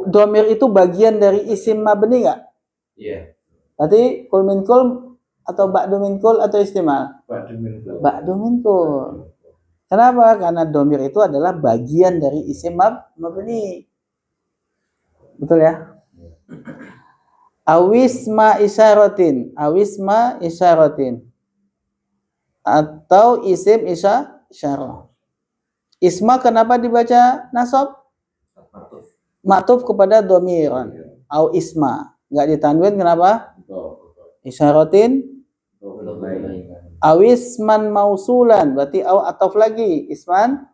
Domir itu bagian dari isim mabni gak? Iya. Berarti kul min kul atau ba'du min kul atau istimal? Ba'du min kul. Kenapa? Karena domir itu adalah bagian dari isim mabni. Betul ya? Awisma isyaratin. Awisma isyaratin. Atau isim isyarah. Isma kenapa dibaca nasab? Maktuf kepada domiran. Au isma. Nggak ditanwin kenapa? Isyaratin. Awisman mausulan. Berarti au ataf lagi. Isman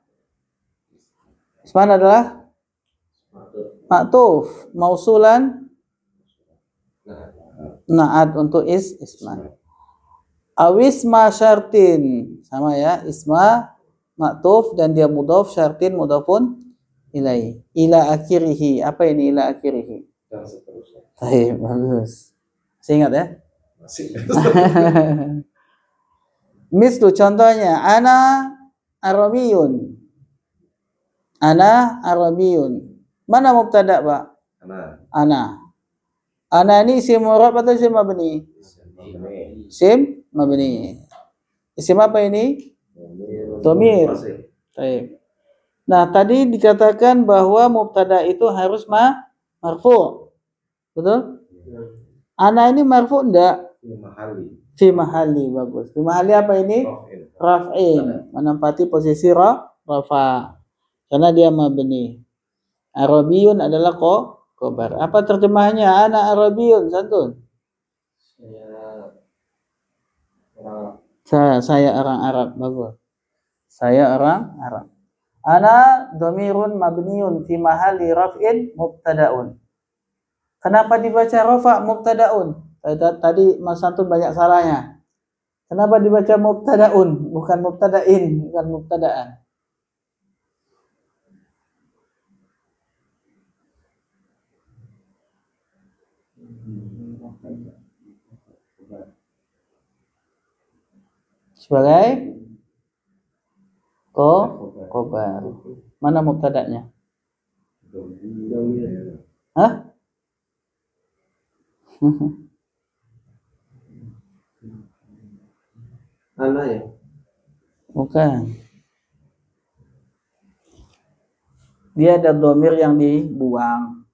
adalah maktuf. Mausulan naat untuk isman. Awisma syartin. Sama ya. Isma maktuf dan dia mudhaf, syartin mudhafun ilai. Ila akhirihi. Apa ini ila akhirihi? dan seterusnya. Baik, bagus. Saya ingat ya. Masih. Mislu contohnya ana arabiyun. Ana arabiyun. Mana mubtada, Pak? Karena Ana. Ana ini isim murab atau isim mabni? ini Isim mabni. Isim apa ini? Dhamir. Baik. Nah, tadi dikatakan bahwa mubtada itu harus marfu. Betul? Ana ini marfu enggak? mahali. Fi mahalli, bagus. Fi mahalli apa ini? Raf'in, menempati posisi rafa. Karena dia mabni. Arabiyun adalah khobar. Apa terjemahannya? Ana arabiyun, santun. Saya orang Arab, bagus. Saya orang Arab. Ana dhamirun mabniun fi mahalli raf'in mubtada'un. Kenapa dibaca rafa mubtada'un? Tadi Mas Santun banyak salahnya. Kenapa dibaca mubtada'un, bukan mubtada'in, bukan mubtada'an? Sebagai khobar. Mana mubtada'nya? Hah? Ana ya. Bukan. Dia ada dhamir yang dibuang.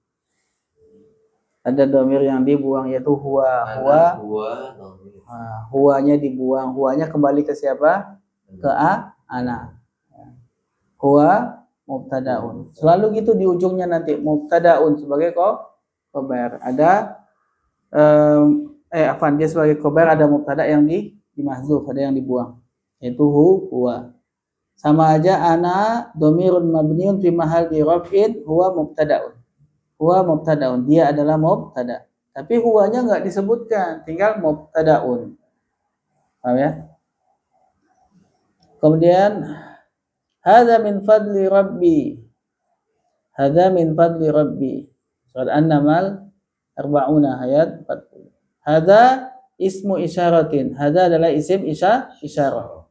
Ada dhamir yang dibuang yaitu huwa. Nah, huwanya dibuang. Huwanya kembali ke siapa? Ke ana. Huwa mubtadaun. Selalu gitu di ujungnya nanti mubtadaun sebagai khobar. Ada dia sebagai khobar, ada mubtada yang dimahzuf, ada yang dibuang. Yaitu huwa. Sama aja ana dhamirun mabniun fi mahalli raf'in huwa mubtadaun. Huwa mubtadaun, dia adalah mubtada. Tapi huwanya enggak disebutkan, tinggal mubtadaun. Paham ya? Kemudian hadza min fadli rabbi. Hadza min fadli rabbi. Surat An-Naml 40 ayat 40. Hadza ismu isyaratin. Hadza adalah isim isyarah.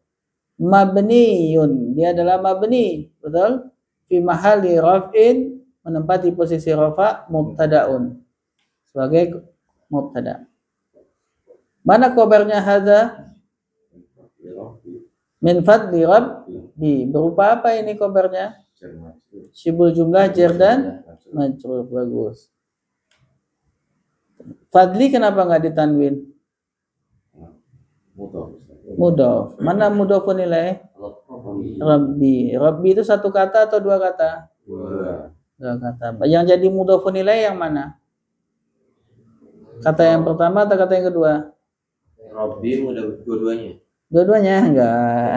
Mabniyun, dia adalah mabni, betul? Fi mahalli raf'in, menempati posisi rafa, mubtadaun, sebagai mubtada. Mana khabarnya hadza? Min fadli rabbi. Berupa apa ini khabarnya? Syibul jumlah jar dan majrur. Bagus. Fadli kenapa enggak ditanwin? Mudhof. Mana mudhofun ilaih? Rabbi. Rabbi itu satu kata atau dua kata? Dua kata. Yang jadi mudhofun ilaih yang mana? Kata yang pertama atau kata yang kedua? Rabbi mudah dua-duanya. Dua-duanya enggak.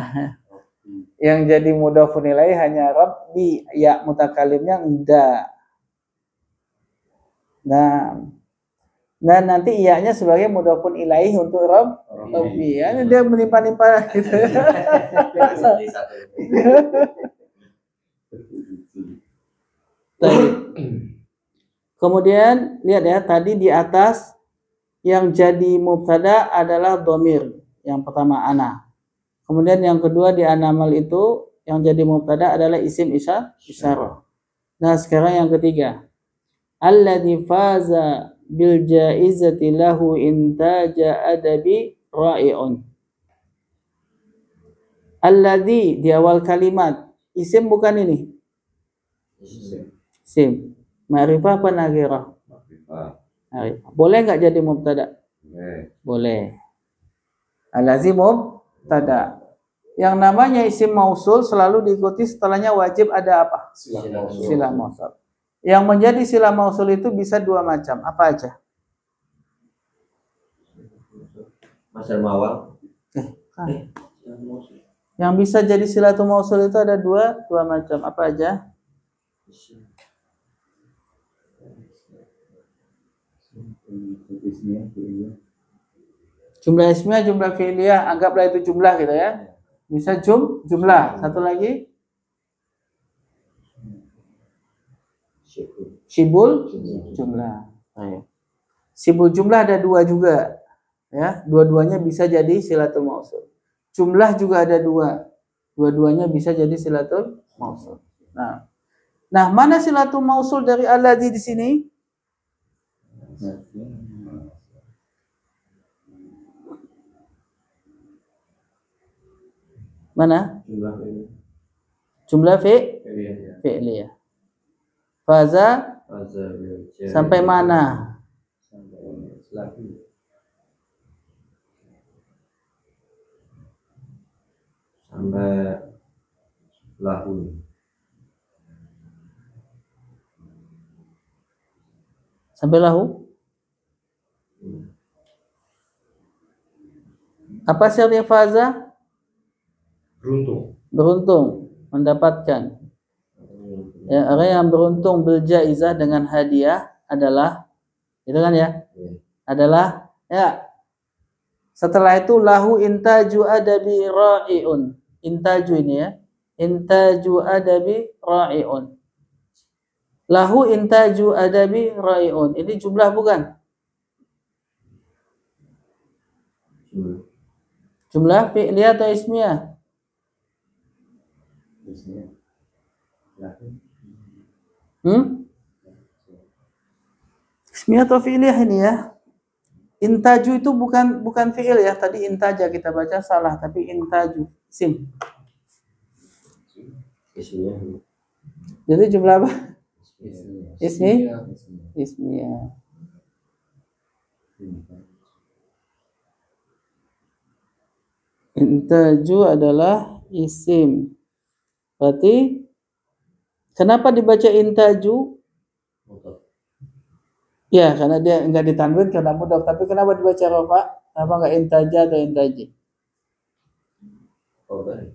Yang jadi mudhofun ilaih hanya Rabbi, ya mutakalimnya enggak. Nah nanti iya-nya sebagai mudhofun ilaih untuk Rabbi. Ya, dia menimpa-nimpa gitu. Kemudian lihat ya, tadi di atas yang jadi mubtada adalah dhamir. Yang pertama ana. Kemudian yang kedua di An-Naml itu yang jadi mubtada adalah isim isyarah. Nah, sekarang yang ketiga. Alladzi faza bil jaizati lahu intaja adabi ra'iun. Alladzi di awal kalimat isim bukan ini? Isim. Ma'rifah apa nakirah? Ma'rifah. Boleh enggak jadi mubtada? Boleh. Alladzi mubtada. Yang namanya isim mausul selalu diikuti setelahnya wajib ada apa? Silah mausul. Yang menjadi silah mausul itu bisa dua macam. Apa aja? Masal mawal. Yang bisa jadi silatul mausul itu ada dua macam. Apa aja? Jumlah ismiyah, jumlah fi'liyah, anggaplah itu jumlah gitu ya. Bisa jumlah. Satu lagi? Syibul jumlah. Baik. Sibul jumlah ada dua juga, ya. Dua-duanya bisa jadi silatul mausul. Jumlah juga ada dua, dua-duanya bisa jadi silatul mausul. Nah, mana silatul mausul dari alladzi di sini? Mana? Jumlah ini. Jumlah Iya. fi'liyah. Faza sampai mana? Sampai lahu. Sampai lahu? Apa syaratnya faza? Beruntung, mendapatkan. Ya, orang yang beruntung bil jaizah dengan hadiah adalah, itu kan ya? Adalah, ya. Setelah itu lahu intaju adabi ra'iun. Intaju ini ya. Intaju adabi ra'iun. Lahu intaju adabi ra'iun. Ini jumlah bukan? Jumlah fi'liyah atau ismiyah? Ismiyah atau fi'liyah ini ya? Intaju itu bukan fi'il ya. Tadi intaja kita baca salah, tapi intaju isim. Isinya Jadi jumlah apa? Ismi. Ismiyah. Intaju adalah isim. Berarti kenapa dibaca intaju? Ya, karena dia enggak ditanwin karena mudhaf. Tapi kenapa dibaca rafa? Kenapa enggak intaja atau intaji? Khobar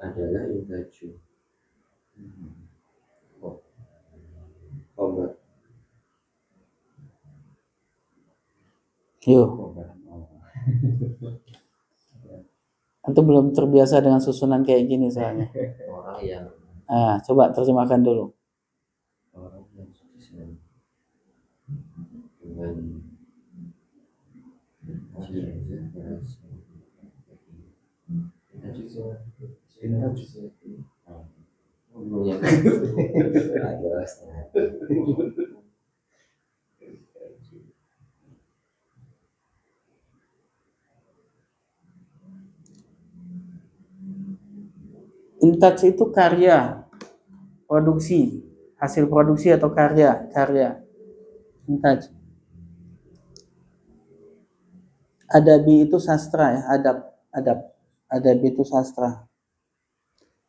adalah intaju. Khobar. Yuk. Antum belum terbiasa dengan susunan kayak gini soalnya. Orang yang Coba terjemahkan dulu. sukses dengan Intaj itu karya, produksi, hasil produksi atau karya. Intaj. Adabi itu sastra ya, adab. Adabi itu sastra.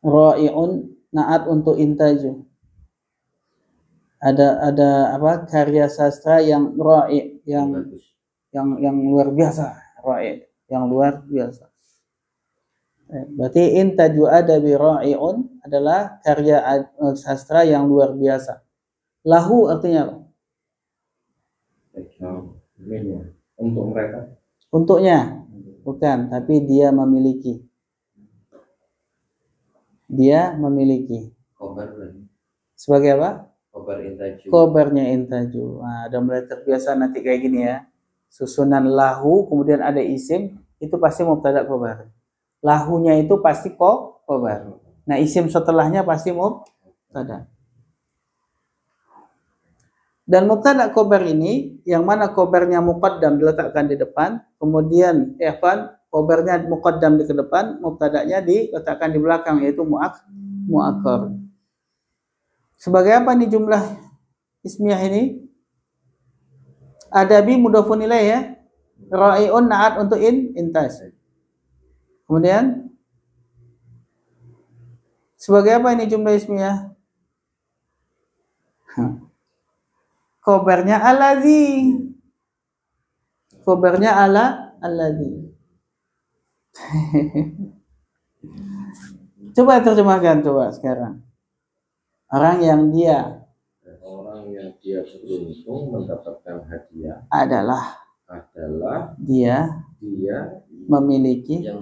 Ra'iun naat untuk intaju. Ada apa? Karya sastra yang ra'i, yang luar biasa, ra'i, yang luar biasa. Berarti intaju adabi ra'iun adalah karya sastra yang luar biasa. Lahu artinya apa? Untuk mereka. Untuknya, bukan, tapi dia memiliki. Dia memiliki. khobar. Sebagai apa? Khobar intaju. Khobarnya intaju. Nah, udah mulai terbiasa nanti kayak gini ya. Susunan lahu, kemudian ada isim, itu pasti mubtada khobar. Lahunya itu pasti khobar. Nah, isim setelahnya pasti mubtada. Dan mubtada khobar ini, yang mana khobarnya muqaddam diletakkan di depan, kemudian khobarnya muqaddam di depan, mubtadanya diletakkan di belakang, yaitu muakkar. Sebagai apa nih jumlah ismiyah ini? Adabi mudhafun ilaih ya. Ra'iun na'at untuk intaj. Kemudian sebagai apa ini jumlah ismiyah? Khobarnya alladzi. Khobarnya alladzi. Coba terjemahkan coba sekarang. Orang yang dia beruntung mendapatkan hadiah adalah dia memiliki yang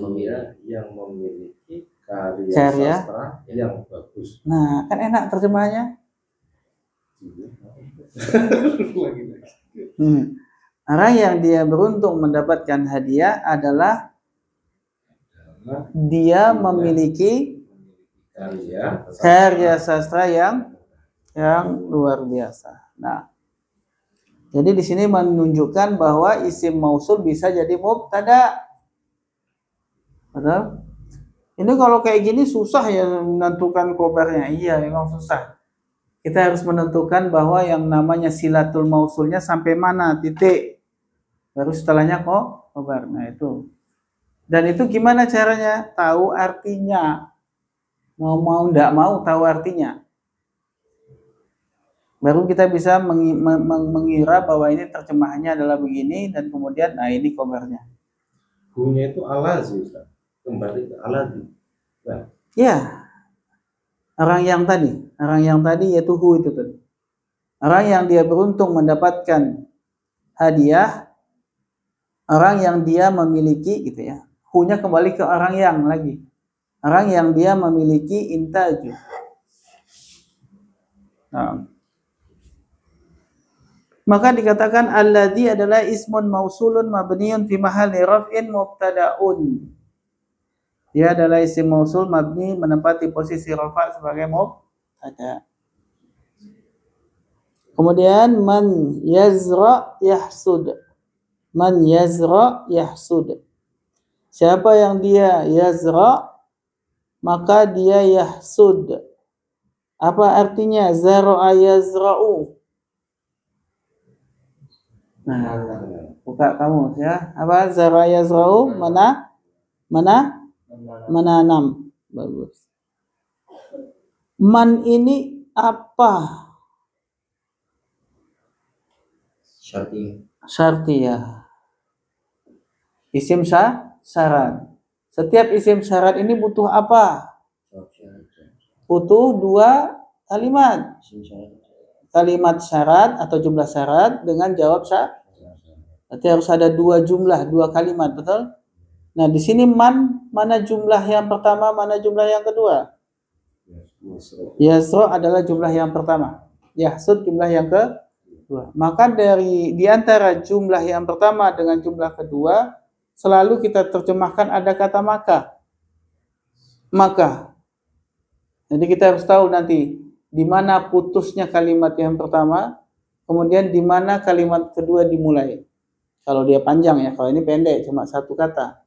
memiliki karya Karya. sastra yang bagus. Nah, kan enak terjemahnya. Orang yang dia beruntung mendapatkan hadiah adalah dia memiliki karya sastra yang luar biasa. Nah, jadi di sini menunjukkan bahwa isim mausul bisa jadi mubtada. Betul? Ini kalau kayak gini susah ya menentukan khobarnya. Iya, memang susah. Kita harus menentukan bahwa yang namanya silatul mausulnya sampai mana, titik. Baru setelahnya khobar. Nah, itu. Dan itu gimana caranya? Tahu artinya. Mau enggak mau tahu artinya. Baru kita bisa mengira bahwa ini terjemahannya adalah begini dan kemudian nah ini khobarnya. Gunya itu alazi, Ustaz. Kembali ke alazi. Nah. Ya. Orang yang tadi yaitu hu itu tadi. Orang yang dia beruntung mendapatkan hadiah, orang yang dia memiliki gitu ya. Hu-nya kembali ke orang yang lagi. Orang yang dia memiliki intaju. Nah. Maka dikatakan alladzi adalah ismun mausulun mabniun fi mahalli raf'in mubtada'un. Dia adalah isim mausul mabni menempati posisi rafa sebagai mubtada. Kemudian man yazra yahsud. Man yazra yahsud. Siapa yang dia yazra maka dia yahsud. Apa artinya zara'a yazra'u? Nah, buka kamu ya. Apa zara'a yazra'u? Menanam. Bagus. Man ini apa? Syartiyah. Isim syarat. Setiap isim syarat ini butuh apa? Butuh dua kalimat. Kalimat syarat atau jumlah syarat dengan jawab syarat. Berarti harus ada dua jumlah, dua kalimat, betul? Nah, di sini mana jumlah yang pertama, mana jumlah yang kedua? Yasro adalah jumlah yang pertama. Yahsud jumlah yang kedua. Maka di antara jumlah yang pertama dengan jumlah kedua selalu kita terjemahkan ada kata maka. Maka. Jadi kita harus tahu nanti di mana putusnya kalimat yang pertama, kemudian di mana kalimat kedua dimulai. Kalau dia panjang ya, kalau ini pendek cuma satu kata.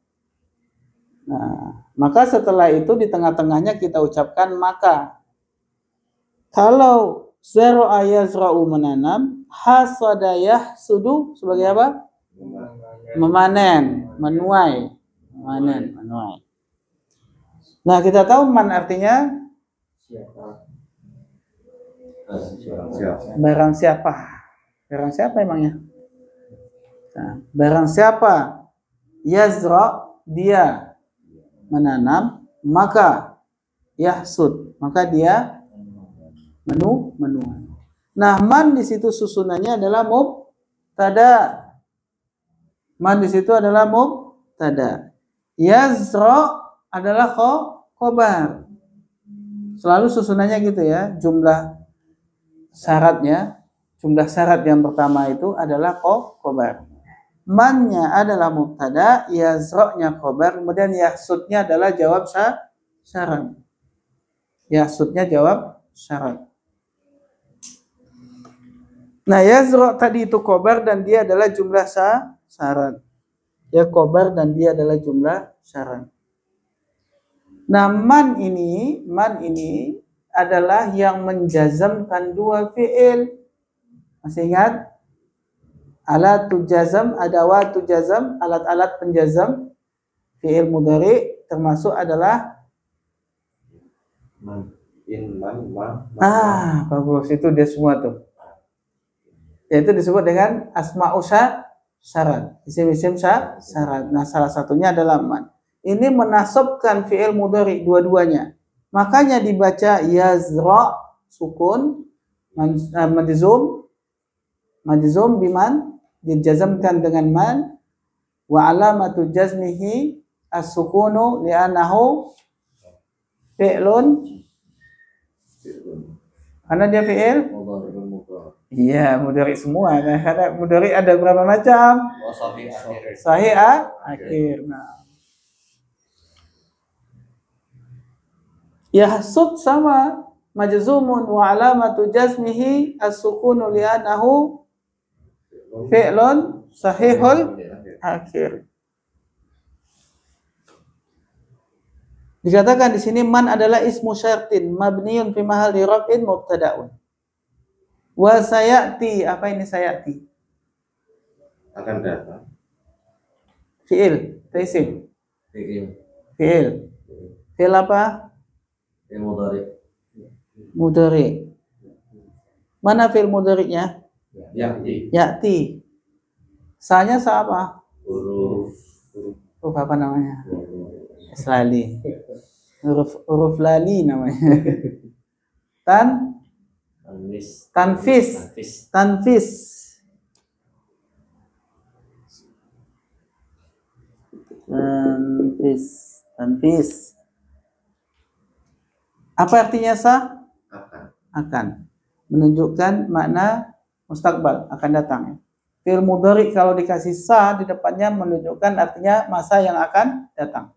Nah, maka setelah itu di tengah-tengahnya kita ucapkan maka. Kalau zara'a yazra'u menanam, hasada yahsudu sebagai apa? Memanen, menuai. Menuai. Nah, kita tahu man artinya barang siapa. Barang siapa emangnya? Nah, barang siapa yazra' dia menanam, maka yahsud, maka dia menuai. Nah, man di situ susunannya adalah mubtada. Man di situ adalah mubtada. Yazra adalah khobar. Selalu susunannya gitu ya. Jumlah syaratnya, jumlah syarat yang pertama itu adalah khobar. Man-nya adalah mubtada, yazra-nya khobar, kemudian yahsudnya adalah jawab syarat. Yahsudnya jawab syarat. Nah, yazra tadi itu khobar dan dia adalah jumlah syarat. Ya, khobar dan dia adalah jumlah syarat. Nah, man ini adalah yang menjazamkan dua fi'il. Masih ingat? Alatu jazam, adawatu jazam, alat-alat penjazam fi'il mudhari termasuk adalah bagus, itu dia semua tuh. Yaitu disebut dengan asma'u syarat, isim-isim syarat. Nah, salah satunya adalah man. Ini menasabkan fi'il mudhari dua-duanya. Makanya dibaca yazra sukun majzum biman, dijazamkan dengan man, wa alamatu jazmihi as-sukunu li'annahu fi'lun, karena dia fi'il Iya, mudhari semua. Nah, karena mudhari ada berapa macam? Oh, sahih akhir. Sahih akhir. Nah. Yahsud sama majzumun wa alamatu jazmihi as-sukunu li'annahu fi'lun sahihul akhir. Dikatakan di sini man adalah ismu syartin mabniun fi mahalli raf'in mubtada'un. Wa sayati, apa ini sayati? Akan datang. Fi'il, isim. Fi'il. Fi'il. Fi'il apa? Fi'il mudhari. Mudhari. Mana fi'il mudhari'nya? Ya'ti. Ya'ti. Sa-nya sa apa? Huruf. Huruf apa namanya? Lali. Huruf lali namanya. Tanfis. Apa artinya sa? Akan. Menunjukkan makna mustakbal, akan datang. Fi'il mudhari kalau dikasih sa di depannya menunjukkan artinya masa yang akan datang.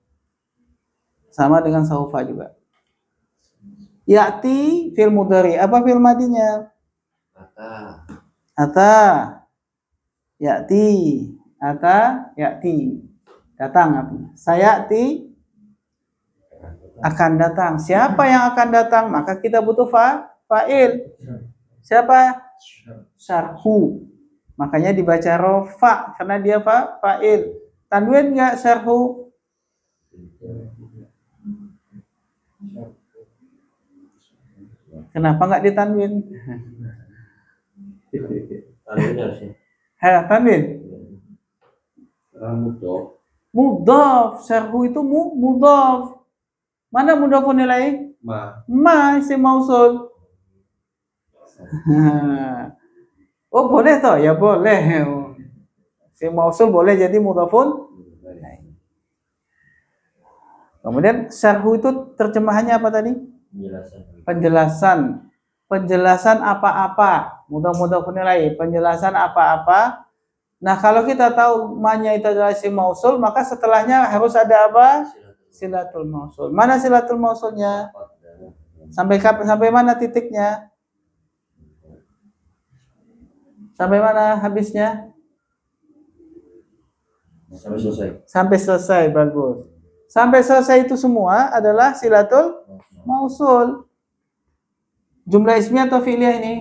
Sama dengan saufa juga. Ya'ti fi'il mudhari. Apa fi'il madinya? Ata. Ya'ti. Ata, ya'ti. Datang artinya. Sayati akan datang. Siapa yang akan datang? Maka kita butuh fa'il. Siapa? Syarhu. Makanya dibaca rofa karena dia fa'il. Tanwin enggak syarhu? Kenapa enggak ditanwin? Tanwin harusnya. Tanwin. Mudhof. Mudhaf. Syarhu itu mudhaf. Mana mudhafun ilaih? Ma isim mausul. Oh boleh toh? Ya boleh. Isim mausul boleh jadi mudhafun. Kemudian syarhu itu terjemahannya apa tadi? Penjelasan. Penjelasan apa-apa. Mudhafun ilaih. Penjelasan apa-apa. Nah, kalau kita tahu ma-nya itu adalah isim mausul, maka setelahnya harus ada apa? Silatul mausul. Mana silatul mausulnya? Sampai mana titiknya? Sampai mana habisnya? Sampai selesai. Sampai selesai, bagus. Sampai selesai itu semua adalah silatul mausul. Jumlah ismiyah atau fi'liyah ini?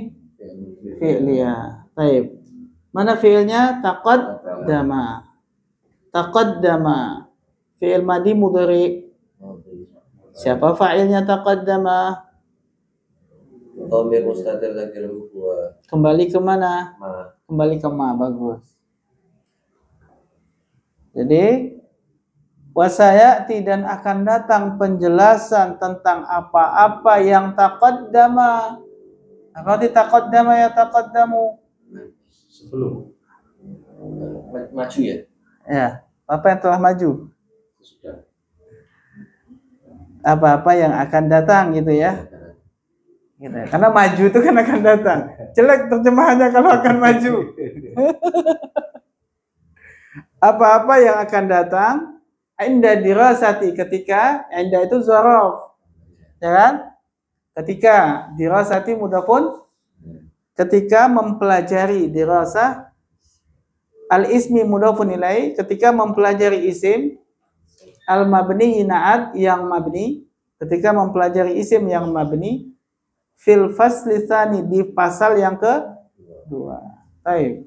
Fi'liyah. Baik. Mana fi'ilnya? Taqaddama. Taqaddama. Fi'il madi mudhari. Siapa fa'ilnya taqaddama? Dhamir mustatir takdiruhu huwa. Kembali ke mana? Ma. Kembali ke ma, bagus. Jadi wasayati dan akan datang penjelasan tentang apa-apa yang taqaddama. Apa arti taqaddama ya taqaddamu? Sebelum. Maju ya? Ya, apa yang telah maju? Sudah. Apa-apa yang akan datang gitu ya. Gitu. Karena maju itu kan akan datang. Jelek terjemahannya kalau akan maju. Apa-apa yang akan datang inda dirasati, ketika inda itu zaraf. Ya kan? Ketika dirasati mudhafun, ketika mempelajari dirasah, al-ismi mudhafun ilaih, ketika mempelajari isim, al-mabni na'at yang mabni, ketika mempelajari isim yang mabni, fil fasli tsani, di pasal yang kedua. Baik.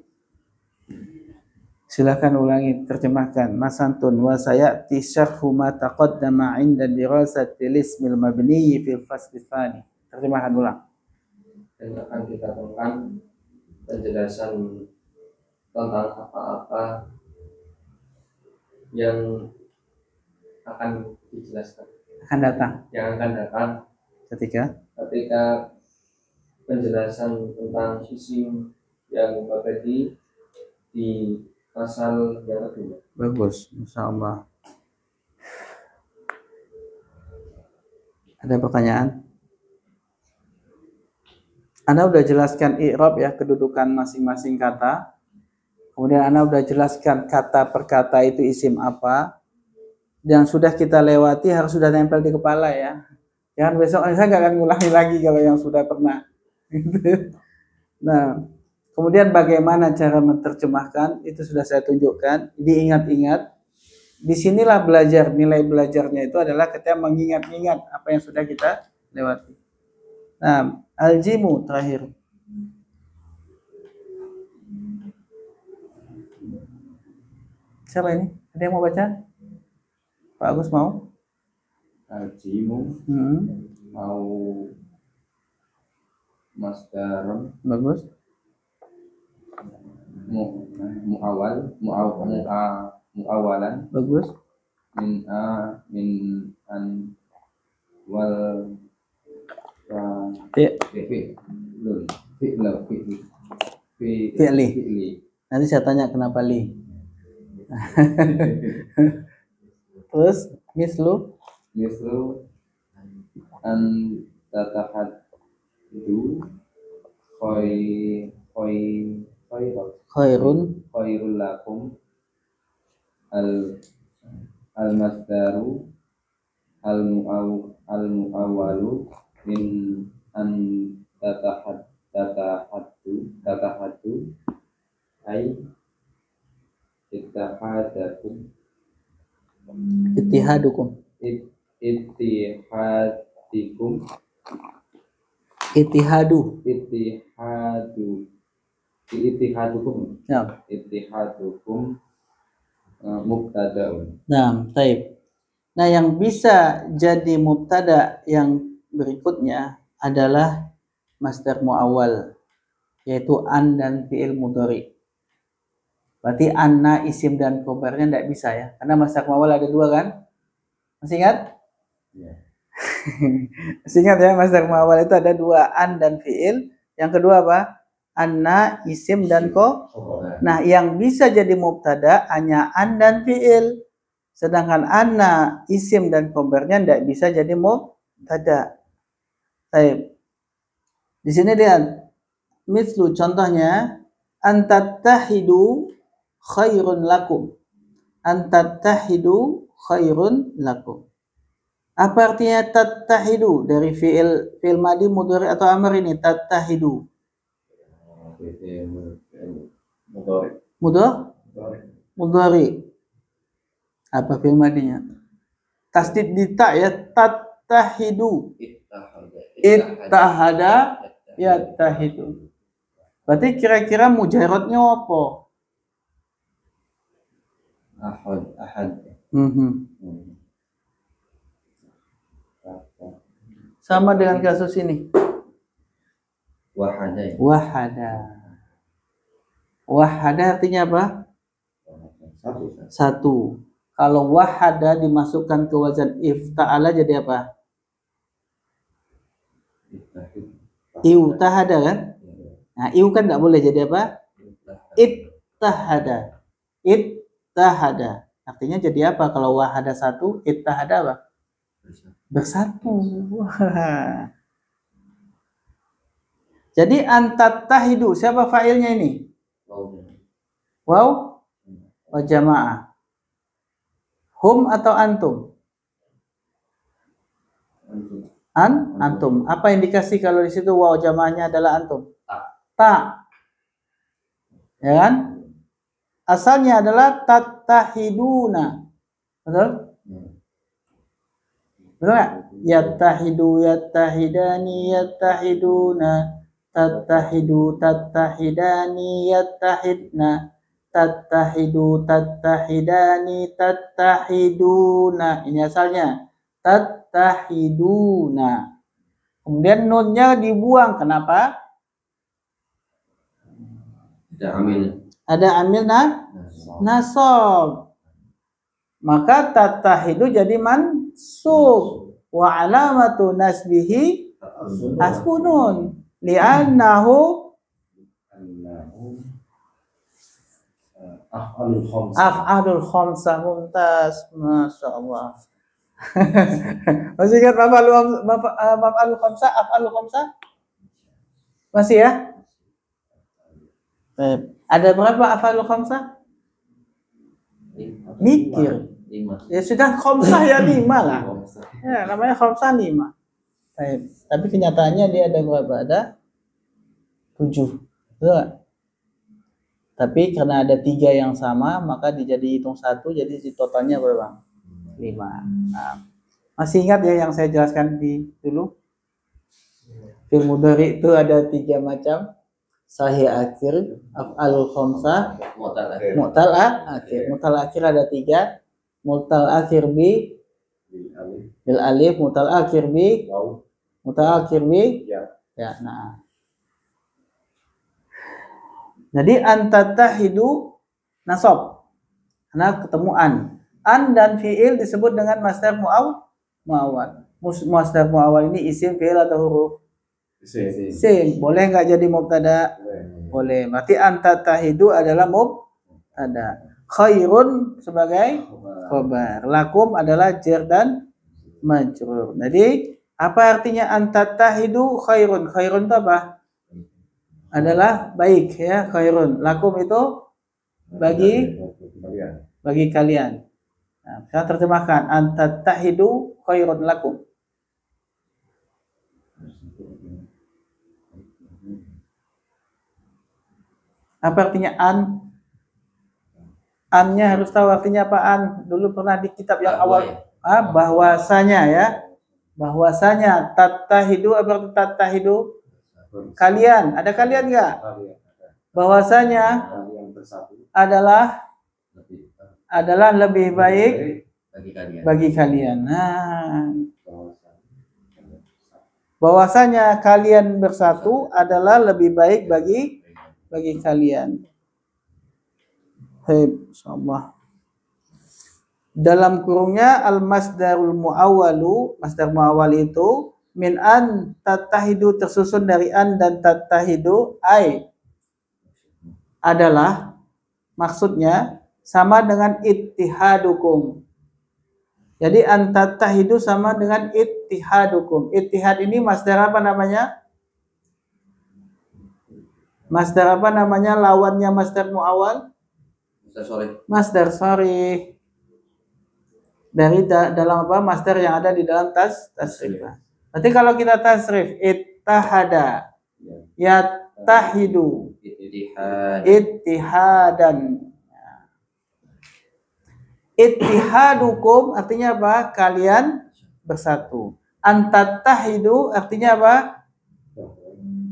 Silakan ulangi, terjemahkan. Masantun wa sayati syarhu ma taqaddama 'inda dirasati al-ismil mabni fil fasli tsani. Terjemahkan ulang. Dan akan kita tentang penjelasan tentang apa-apa yang akan dijelaskan, Akan datang yang akan datang ketika penjelasan tentang isim yang mabni di pasal yang kedua. bagus, Masya Allah. Ada pertanyaan? Anda udah jelaskan i'rab ya, kedudukan masing-masing kata. Kemudian Anda udah jelaskan kata per kata itu isim apa. Dan sudah kita lewati, harus sudah nempel di kepala ya. Jangan besok saya nggak akan ngulangi lagi kalau yang sudah pernah. Nah, kemudian bagaimana cara menerjemahkan itu sudah saya tunjukkan. Diingat-ingat. Disinilah belajar, nilai belajarnya itu adalah kita mengingat-ingat apa yang sudah kita lewati. Nah, aljimu terakhir. Siapa ini? Ada yang mau baca? Pak Agus mau? Aljimu mau masdaron Bagus. muawalan Bagus. min an wal Ya. fi'li. Nanti saya tanya kenapa li. Terus mislu an tatahaddu khairul lakum al masdaru al muawwalu min an tatahaddu ay ittihadakum ittihadukum mubtada'un. Nah, taib. Nah, yang bisa jadi mubtada yang berikutnya adalah masdar muawwal, yaitu an dan fi'il mudhari. Berarti anna isim dan khobarnya tidak bisa ya, karena masdar muawwal ada dua kan? Masih ingat? Ya. Masih ingat ya, masdar muawwal itu ada dua, an dan fi'il. Yang kedua apa? Anna isim dan Nah, yang bisa jadi mubtada hanya an dan fi'il. Sedangkan anna isim dan khobarnya tidak bisa jadi mubtada. Baik. Di sini lihat. Mislu contohnya antattahidu khairun lakum. Antattahidu khairun lakum. Apa artinya tattahidu? Dari fi'il madi mudhari atau amr ini tattahidu. Mudhari. Apa fi'il madinya? Tasdid di ta ya, tattahidu. Ittahada yattahidu. Berarti kira-kira mujarradnya apa? Ahad. Sama dengan kasus ini. Wahada artinya apa? Satu. Kalau wahada dimasukkan ke wazan ifta'ala jadi apa? Iutahada kan? Nah, iu kan tidak boleh jadi apa? Ittahada. Artinya jadi apa? Kalau wahada satu, ittahada apa? Bersatu. Jadi antattahidu, siapa fa'ilnya ini? Waw wa jamaah. Hum atau antum? Antum. Apa indikasi kalau di situ waw jamaahnya adalah antum? Ta. Ya kan? Asalnya adalah tattahiduna. Betul? Betul nggak? Yattahidu, yattahidani, yattahiduna. Tattahidu, tattahidani, yattahidna. Tattahidu, tattahidani, tattahiduna. Ini asalnya. Tattahiduna. Kemudian nunnya dibuang. Kenapa? Ada amil nasab. Maka tattahidu jadi mansub. Wa alamatu nasbihi hasbunun. Li'annahu af'alul khamsah. Mumtaz. Masya Allah. Masih ingat maf'alul khamsah? Af'alul khamsah? Masih ya? Ada berapa af'alul khamsah? Mikir. 5. Ya sudah khamsah ya 5 lah. Ya, namanya khamsah 5. Tapi kenyataannya dia ada berapa? Ada 7. Betul nggak? Tapi karena ada 3 yang sama, maka dijadi hitung 1, jadi totalnya berapa? 5. Nah, masih ingat ya yang saya jelaskan dulu? Fi'il mudhari itu ada 3 macam. Sahih akhir, af'alul khamsah, mu'tal akhir. Mu'tal akhir ada 3. Mu'tal akhir bil alif, mu'tal akhir bi, mu'tal akhir bi. Ya, nah. Jadi antatahidu nasab. Karena ketemu an. An dan fi'il disebut dengan masdar muawwal. Masdar muawwal ini isim, fi'il atau huruf? Isim. Boleh nggak jadi mubtada? Boleh. Berarti antatahidu adalah mubtada. Khairun sebagai khabar. Lakum adalah jar dan majrur. Jadi apa artinya antatahidu khairun? Khairun itu apa? Adalah baik ya, khairun. Lakum itu bagi kalian. Nah, saya terjemahkan antatahidu khairun lakum. Apa artinya an? An-nya harus tahu artinya apa an. Dulu pernah di kitab yang awal. Bahwasanya ya. Bahwasanya tattahidu apa tattahidu? Kalian. Ada kalian enggak? Bahwasanya adalah lebih baik bagi kalian. Nah, bahwasanya kalian bersatu adalah lebih baik bagi kalian. Insyaallah. Dalam kurungnya al-masdarul muawwalu, masdar muawwal itu min an tattahidu tersusun dari an dan tattahidu ai adalah maksudnya sama dengan ittihadukum. Jadi an tattahidu sama dengan ittihadukum. Ittihad ini masdar apa namanya? Masdar apa namanya lawannya masdar muawwal? Masdar sharih. Dari dalam apa? Masdar yang ada di dalam tasrif. Berarti kalau kita tasrif ittahada, yattahidu, ittihadan. Ittihadukum artinya apa? Kalian bersatu. Antattahidu artinya apa?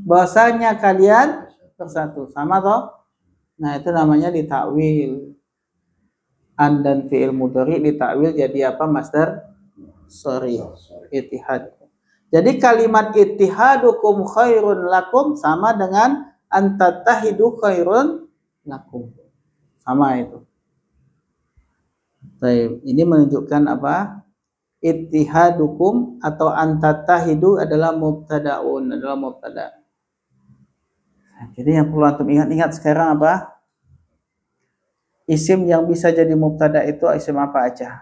Bahwasanya kalian bersatu. Sama toh? Nah, itu namanya ditakwil. An dan fi'il mudhari ditakwil jadi apa? Masdar sharih. Ittihad. Jadi kalimat ittihadukum khairun lakum sama dengan antattahidu khairun lakum. Sama itu. Baik, ini menunjukkan apa? Ittihadukum atau antattahidu adalah mubtadaun, adalah mubtada. Jadi yang perlu antum ingat-ingat sekarang apa? Isim yang bisa jadi mubtada itu isim apa aja?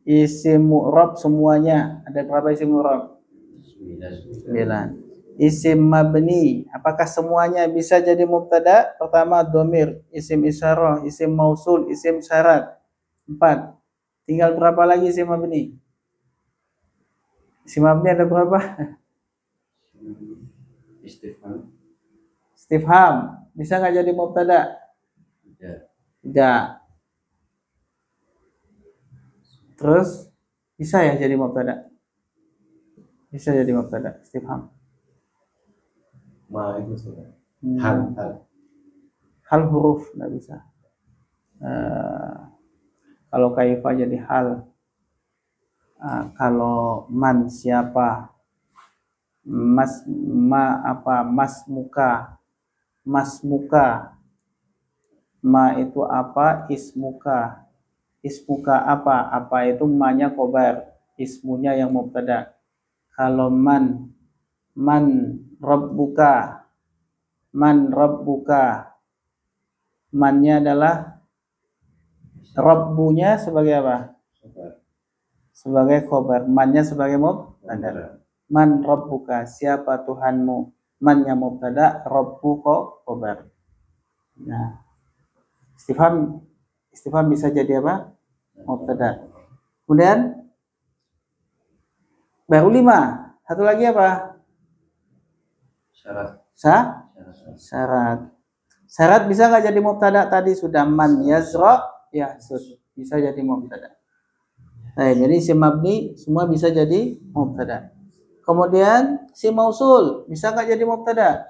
Isim mu'rab semuanya. Ada berapa isim mu'rab? 9. Isim mabni, apakah semuanya bisa jadi mubtada? Pertama dhamir, isim isyarah, isim mausul, isim syarat. 4. Tinggal berapa lagi isim mabni? Isim mabni ada berapa? Istifham. Bisa nggak jadi mubtada? Tidak. Terus bisa ya jadi mubtada? Bisa jadi mubtada. Istifham. Hal huruf nggak bisa. Kalau kaifa jadi hal. Kalau man siapa, mas muka, ma itu apa, ismuka apa itu ma-nya khobar, ismunya yang mubtada. Kalau man rabbuka, man-nya adalah rabbunya sebagai apa? Sebagai khobar, man-nya sebagai mubtada. Man rabbuka, siapa Tuhanmu? mannya mubtada, rabbu khobar. Nah, istifham bisa jadi apa? Mubtada. Kemudian baru 5. Satu lagi apa? Syarat. Syarat. Syarat bisa nggak jadi mubtada? Tadi sudah man yazra yahsud, bisa jadi mubtada. Nah, jadi isim mabni semua bisa jadi mubtada. Kemudian si mausul bisa nggak jadi mubtada?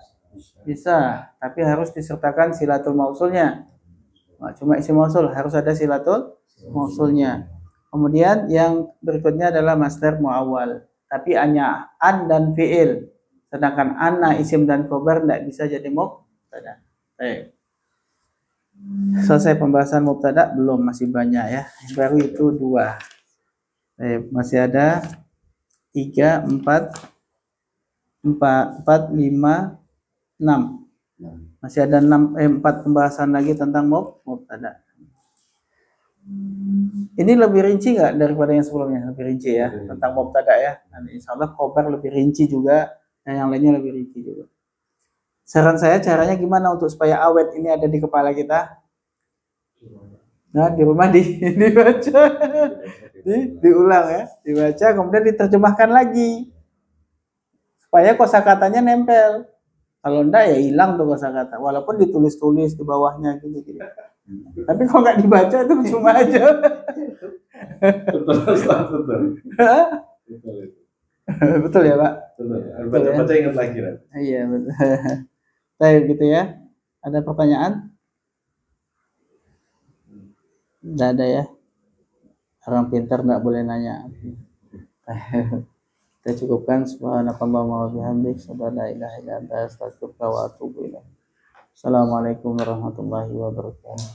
Bisa, tapi harus disertakan silatul mausulnya. Nah, cuma isim mausul harus ada silatul mausulnya. Kemudian yang berikutnya adalah masdar muawwal, tapi hanya an dan fiil. Sedangkan anna isim dan khobar tidak bisa jadi mubtada. Selesai pembahasan mubtada? Belum, masih banyak ya. Baru itu 2. Masih ada 3, 4, 5, 6. Masih ada 4 pembahasan lagi tentang mubtada. Ini lebih rinci nggak daripada yang sebelumnya? Lebih rinci ya tentang mubtada ya. Nanti insya Allah khobar lebih rinci juga, dan yang lainnya lebih rinci juga. Saran saya caranya gimana untuk supaya awet ini ada di kepala kita? Nah, di rumah dibaca, diulang ya, dibaca kemudian diterjemahkan lagi supaya kosakatanya nempel. Kalau enggak ya hilang tuh kosakata, walaupun ditulis-tulis di bawahnya gitu. Tapi kalau nggak dibaca itu cuma aja. Betul. Betul ya Pak? Betul. Baca ingat lagi kan? Iya betul. Baik gitu ya. Ada pertanyaan? Tidak ada ya. Orang pintar nggak boleh nanya. Kita cukupkan. Subhanakallahumma wa bihamdik, asyhadu an la ilaha illa anta, astaghfiruka wa atubu ilaik. Assalamualaikum warahmatullahi wabarakatuh.